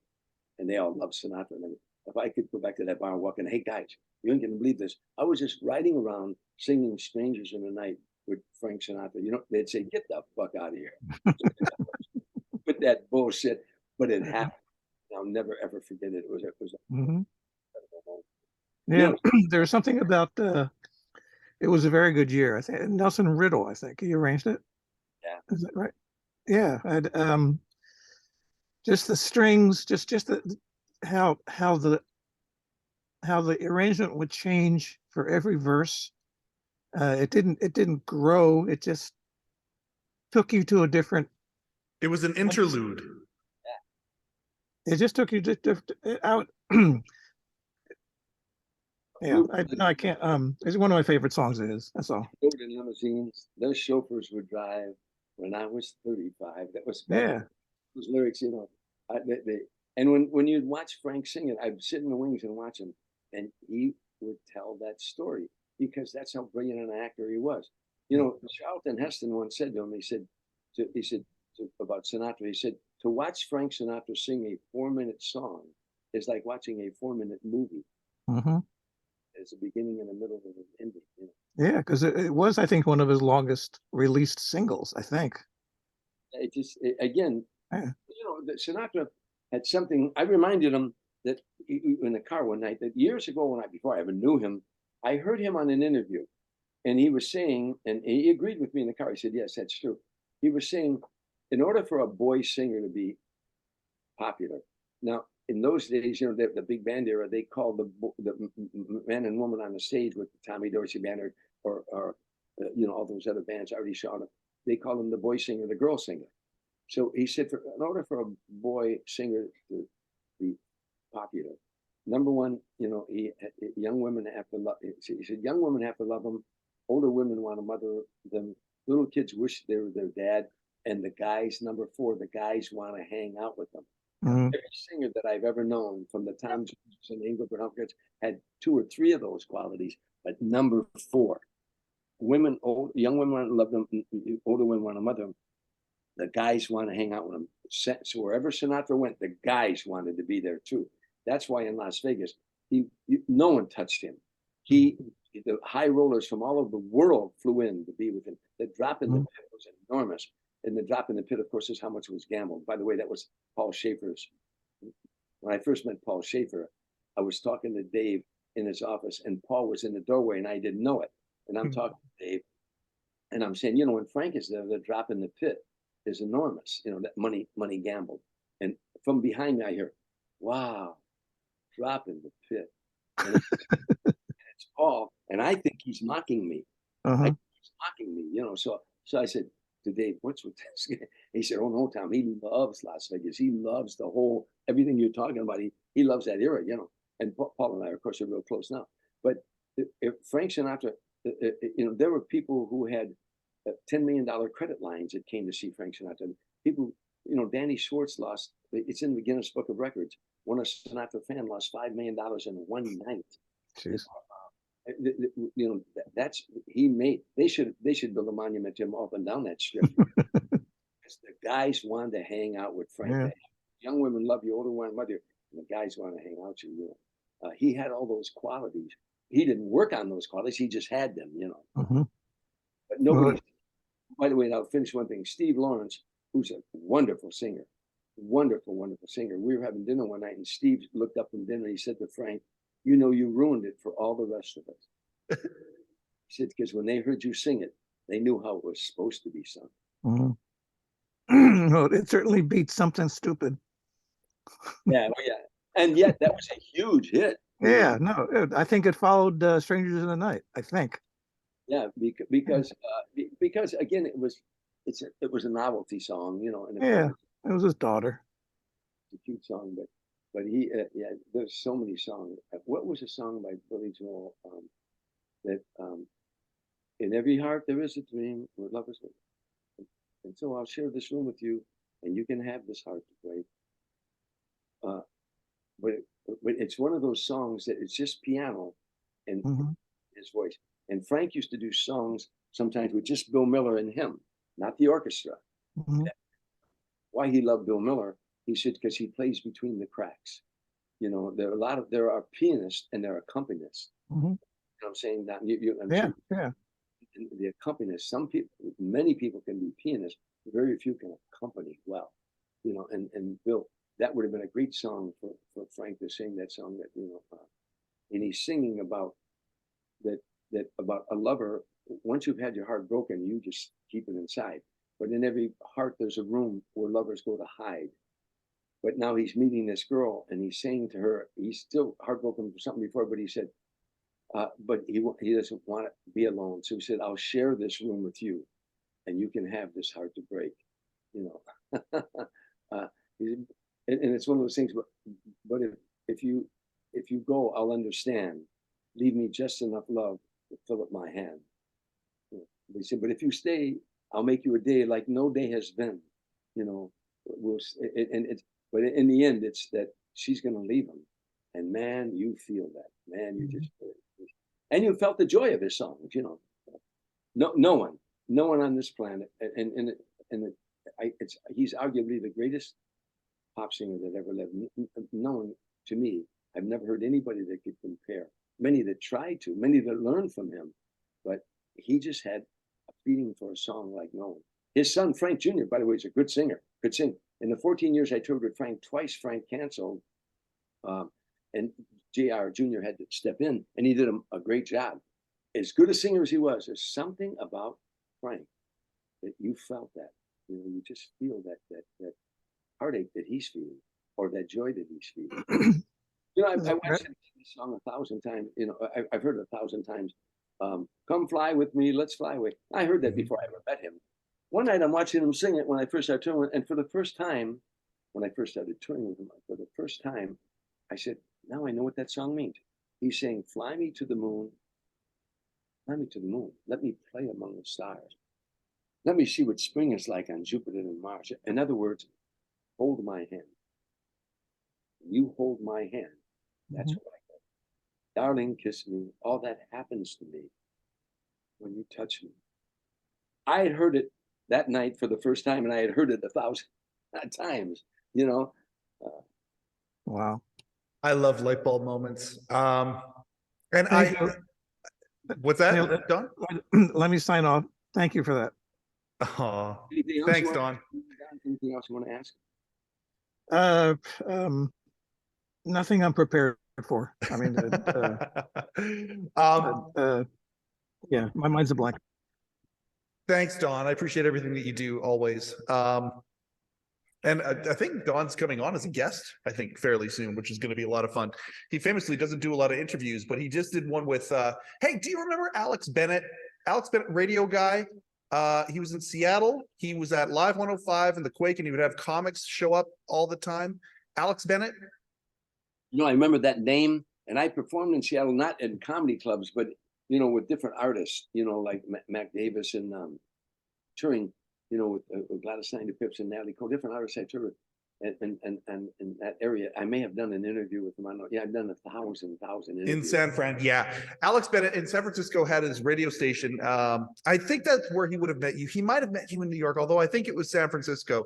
and they all loved Sinatra, and if I could go back to that bar and walk in, "Hey guys, you ain't gonna believe this. I was just riding around singing 'Strangers in the Night' with Frank Sinatra." They'd say, "Get the fuck out of here with that bullshit." But it happened. I'll never ever forget it. It was Mm-hmm. Yeah, there's something about it was a very good year. I think Nelson Riddle, I think he arranged it. Yeah. Is that right? Yeah. And just the strings, just how the arrangement would change for every verse. It didn't grow. It just took you to a different. It was an interlude. It just took you out. Yeah, I can't. It's one of my favorite songs. It is. That's all. Golden limousines. Those chauffeurs would drive when I was 35. That was those lyrics. And when you'd watch Frank sing it, I'd sit in the wings and watch him, and he would tell that story because that's how brilliant an actor he was. Charlton Heston once said to him, he said about Sinatra, he said, to watch Frank Sinatra sing a 4-minute song is like watching a 4-minute movie. Mm-hmm. It's a beginning and a middle and an ending. Yeah, because it was, I think, one of his longest released singles. I think. Again, that Sinatra had something. I reminded him that in the car one night that years ago, before I ever knew him, I heard him on an interview, and he was saying, and he agreed with me in the car. He said, "Yes, that's true." He was saying, in order for a boy singer to be popular, now in those days, the big band era, they called the man and woman on the stage with the Tommy Dorsey band or all those other bands, Artie Shaw, they call them the boy singer, the girl singer. So he said, in order for a boy singer to be popular, number one, young women have to love. He said, young women have to love them. Older women want to mother them. Little kids wish they were their dad. And the guys, number 4, the guys want to hang out with them. Mm-hmm. Every singer that I've ever known, from the Tom Jones and Ingrid Bergman, had 2 or 3 of those qualities. But number 4, young women want to love them. Older women want to mother them. The guys want to hang out with them. So wherever Sinatra went, the guys wanted to be there too. That's why in Las Vegas, no one touched him. The high rollers from all over the world flew in to be with him. The drop in the pit was enormous. And the drop in the pit, of course, is how much was gambled. By the way, that was Paul Schaefer's. When I first met Paul Schaefer, I was talking to Dave in his office, and Paul was in the doorway, and I didn't know it. And I'm talking to Dave, and I'm saying, when Frank is there, the drop in the pit is enormous. That money gambled. And from behind me, I hear, "Wow, drop in the pit." And it's Paul, and I think he's mocking me. Uh-huh. He's mocking me, So I said to Dave, "What's with this guy?" He said, "Oh no, Tom, he loves Las Vegas. He loves the whole everything you're talking about. He loves that era, And Paul and I, of course, are real close now. But if Frank Sinatra, there were people who had $10 million credit lines that came to see Frank Sinatra. People, Danny Schwartz lost. It's in the Guinness Book of Records. One Sinatra fan lost $5 million in one night. Jeez. That's he made. They should build a monument to him up and down that strip. Because the guys wanted to hang out with Frank. Yeah. Young women love you, older women love you, and the guys want to hang out with you. He had all those qualities. He didn't work on those qualities. He just had them. Mm-hmm. But nobody. By the way, and I'll finish one thing. Steve Lawrence, who's a wonderful singer, wonderful, wonderful singer. We were having dinner one night, and Steve looked up from dinner. He said to Frank, "You ruined it for all the rest of us." He said, because when they heard you sing it, they knew how it was supposed to be sung. Mm-hmm. Well, it certainly beats Something Stupid. Yeah, well, yeah. And yet that was a huge hit. Yeah, no, I think it followed Strangers in the Night, I think. Yeah, because again, it was a novelty song, you know, and Yeah, it was his daughter. it's a cute song, but he yeah, there's so many songs. What was a song by Billy Joel that in every heart there is a dream where love is, and so I'll share this room with you, and you can have this heart to break. Uh, but it's one of those songs that it's just piano and Mhm. his voice. And Frank used to do songs sometimes with just Bill Miller and him, not the orchestra. Mhm. Why he loved Bill Miller, he said, because he plays between the cracks. You know, there are pianists and there are accompanists. Mhm. You know what I'm saying? That I'm Yeah, sure yeah. the accompanist, many people can be pianists, very few can accompany well. You know, and Bill, that would have been a great song for Frank to sing that song that, you know, and he's singing about that about a lover. Once you've had your heart broken, you just keep it inside. But in every heart, there's a room where lovers go to hide. But now he's meeting this girl, and he's saying to her, he's still heartbroken for something before, but he said, but he doesn't want to be alone. So he said, I'll share this room with you, and you can have this heart to break. You know, uh, and it's one of those things. But if you go, I'll understand. Leave me just enough love to fill up my hand. You know, he said, but if you stay, I'll make you a day like no day has been. You know, and it's, but in the end, it's that she's going to leave him, and man, you feel that. Man, you just feel it. And you felt the joy of his songs. You know, no one on this planet, he's arguably the greatest pop singer that ever lived. No one, to me, I've never heard anybody that could compare. Many that tried to, many that learned from him, but he just had a feeling for a song like no one. His son Frank Jr., by the way, is a good singer, could sing. In the 14 years I toured with Frank, twice Frank canceled, and Jr. Jr. had to step in, and he did a great job. As good a singer as he was, there's something about Frank that you felt that. You know, you just feel that heartache that he's feeling, or that joy that he's feeling. You know, I watched this song 1,000 times. You know, I've heard it 1,000 times. Come fly with me, let's fly away. I heard that before I ever met him. One night I'm watching him sing it when I first started touring, and for the first time, when I first started touring with him, for the first time, I said, now I know what that song means. He's saying, fly me to the moon, fly me to the moon. Let me play among the stars. Let me see what spring is like on Jupiter and Mars. In other words, hold my hand. You hold my hand. That's what I get. Darling, kiss me. All that happens to me when you touch me. I had heard it that night for the first time, and I had heard it 1,000 times, you know. Wow. I love light bulb moments. And Thank you. What's that, Neil, Don? let me sign off. Thank you for that. Oh, Anything else thanks, Don. Anything else you want to ask? Nothing I'm prepared for. I mean, yeah, my mind's a blank. Thanks, Don. I appreciate everything that you do always. And I think Don's coming on as a guest, I think, fairly soon, which is going to be a lot of fun. He famously doesn't do a lot of interviews, but he just did one with, hey, do you remember Alex Bennett? Alex Bennett, radio guy. He was in Seattle. He was at Live 105 and the Quake, and he would have comics show up all the time. Alex Bennett. You know, I remember that name, and I performed in Seattle, not in comedy clubs, but, you know, with different artists, you know, like Mac Davis and touring, you know, with Gladys Knight Pips and Natalie Cole, different artists I toured with. And in that area, I may have done an interview with him. I know, yeah, I've done 1,000 interviews. In San Fran, yeah. Alex Bennett in San Francisco had his radio station. I think that's where he would have met you. He might have met you in New York, although I think it was San Francisco.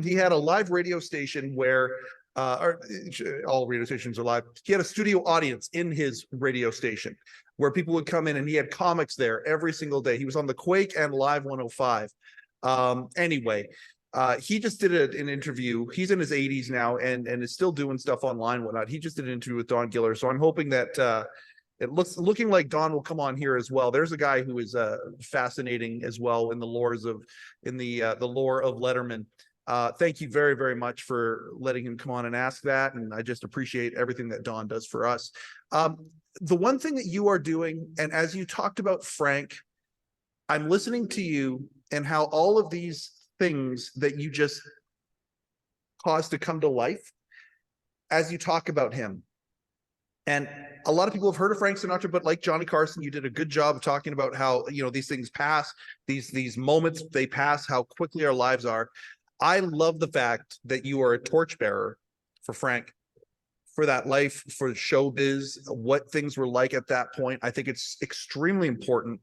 He had a live radio station where all radio stations are live. He had a studio audience in his radio station where people would come in, and he had comics there every single day. He was on the Quake and Live 105. Anyway, he just did an interview. He's in his 80s now and is still doing stuff online and whatnot. He just did an interview with Don Giller. So I'm hoping that looking like Don will come on here as well. There's a guy who is fascinating as well in the lore of Letterman. Thank you very, very much for letting him come on and ask that. And I just appreciate everything that Don does for us. The one thing that you are doing, and as you talked about Frank, I'm listening to you and how all of these things that you just caused to come to life as you talk about him. And a lot of people have heard of Frank Sinatra, but like Johnny Carson, you did a good job of talking about how, these things pass, these moments, they pass, how quickly our lives are. I love the fact that you are a torchbearer for Frank, for that life, for showbiz, what things were like at that point. I think it's extremely important.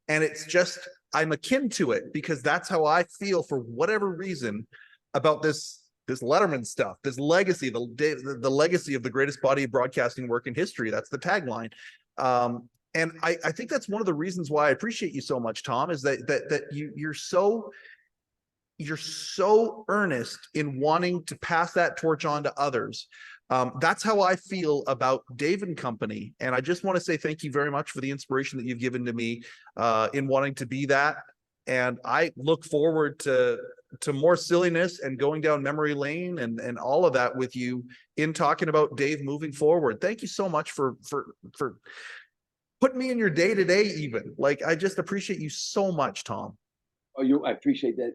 And it's just, I'm akin to it because that's how I feel for whatever reason about this Letterman stuff, this legacy, the legacy of the greatest body of broadcasting work in history. That's the tagline. And I think that's one of the reasons why I appreciate you so much, Tom, is that you're so earnest in wanting to pass that torch on to others. That's how I feel about Dave and Company. And I just want to say thank you very much for the inspiration that you've given to me in wanting to be that. And I look forward to more silliness and going down memory lane and all of that with you in talking about Dave moving forward. Thank you so much for putting me in your day-to-day even. Like, I just appreciate you so much, Tom. I appreciate that,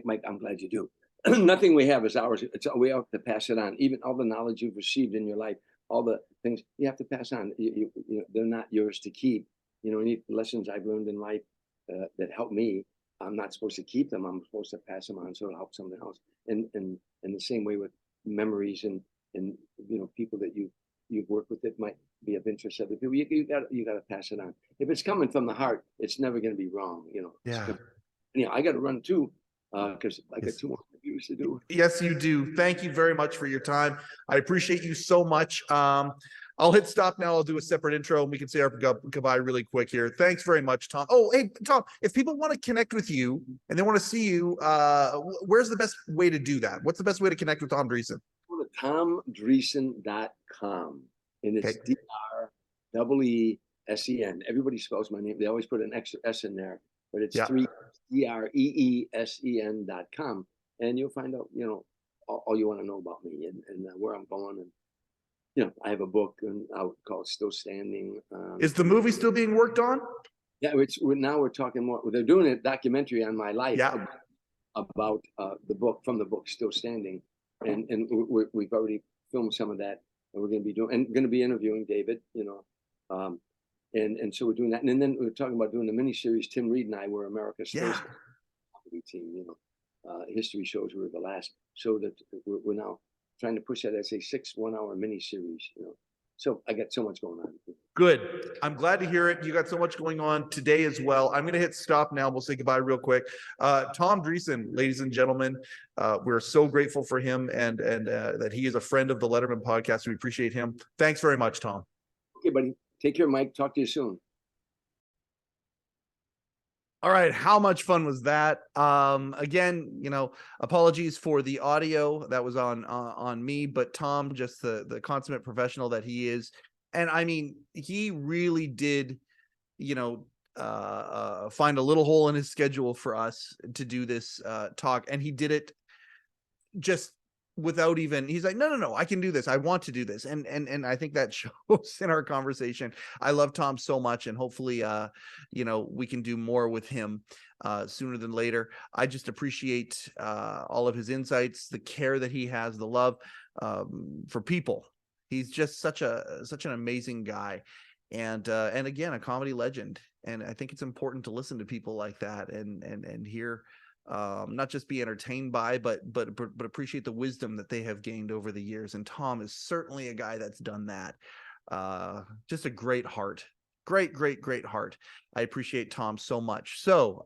Mike. I'm glad you do. Nothing we have is ours. We have to pass it on. Even all the knowledge you've received in your life, all the things you have to pass on. They're not yours to keep. Any lessons I've learned in life that help me, I'm not supposed to keep them. I'm supposed to pass them on so it'll help someone else. And the same way with memories and people that you've worked with that might be of interest to other people. You got to pass it on. If it's coming from the heart, it's never going to be wrong. Yeah. I got to run too because I got 2 more reviews to do. Yes, you do. Thank you very much for your time. I appreciate you so much. I'll hit stop now. I'll do a separate intro and we can say our goodbye really quick here. Thanks very much, Tom. Oh, hey, Tom, if people want to connect with you and they want to see you, where's the best way to do that? What's the best way to connect with Tom Dreesen? Go to tomdreesen.com and it's DREESEN. Everybody spells my name. They always put an extra S in there, but it's 3 DREESEN.com. And you'll find out, all you want to know about me and where I'm going. And, I have a book out called Still Standing. Is the movie still being worked on? Yeah, now we're talking more. They're doing a documentary on my life about the book Still Standing, and we've already filmed some of that, and we're going to be interviewing David. And so we're doing that, and then we're talking about doing the miniseries. Tim Reed and I were America's first comedy team. History shows were the last show that we're now trying to push that as a 6 1-hour miniseries. So I got so much going on. Good. I'm glad to hear it. You got so much going on today as well. I'm going to hit stop now. We'll say goodbye real quick. Tom Dreesen, ladies and gentlemen, we're so grateful for him and that he is a friend of the Letterman Podcast. We appreciate him. Thanks very much, Tom. Okay, buddy. Take care, Mike. Talk to you soon. All right, how much fun was that? Again, apologies for the audio that was on me, but Tom, just the consummate professional that he is, and I mean, he really did, find a little hole in his schedule for us to do this talk, and he did it just without even, he's like, no, I can do this. I want to do this. And I think that shows in our conversation. I love Tom so much, and hopefully, we can do more with him sooner than later. I just appreciate all of his insights, the care that he has, the love for people. He's just such an amazing guy. And again, a comedy legend. And I think it's important to listen to people like that and hear, not just be entertained by, but appreciate the wisdom that they have gained over the years. And Tom is certainly a guy that's done that. Just a great heart, great heart. I appreciate Tom so much. So,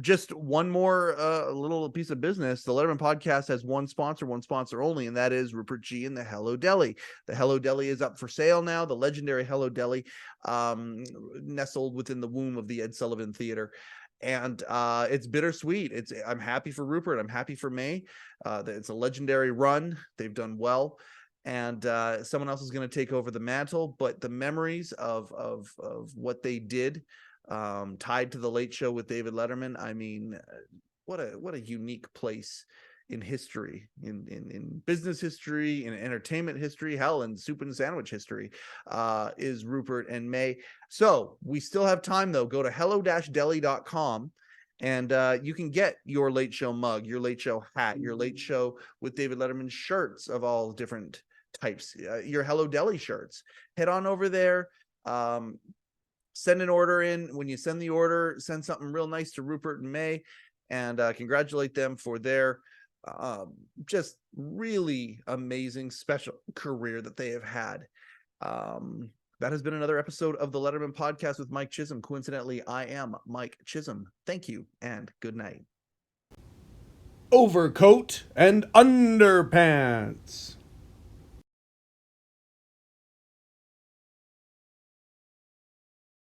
just one more little piece of business. The Letterman Podcast has one sponsor only, and that is Rupert G. and the Hello Deli. The Hello Deli is up for sale now. The legendary Hello Deli, nestled within the womb of the Ed Sullivan Theater. And it's bittersweet. I'm happy for Rupert. I'm happy for May. It's a legendary run. They've done well. And someone else is going to take over the mantle. But the memories of what they did, tied to the Late Show with David Letterman, I mean, what a unique place in history, in business history, in entertainment history, hell, in soup and sandwich history, is Rupert and May. So we still have time, though. Go to hello-deli.com and you can get your Late Show mug, your Late Show hat, your Late Show with David Letterman shirts of all different types, your Hello Deli shirts. Head on over there. Send an order in. When you send the order, send something real nice to Rupert and May, and congratulate them for their just really amazing special career that they have had. That has been another episode of the Letterman Podcast with Mike Chisholm. Coincidentally, I am Mike Chisholm. Thank you and good night. Overcoat and underpants.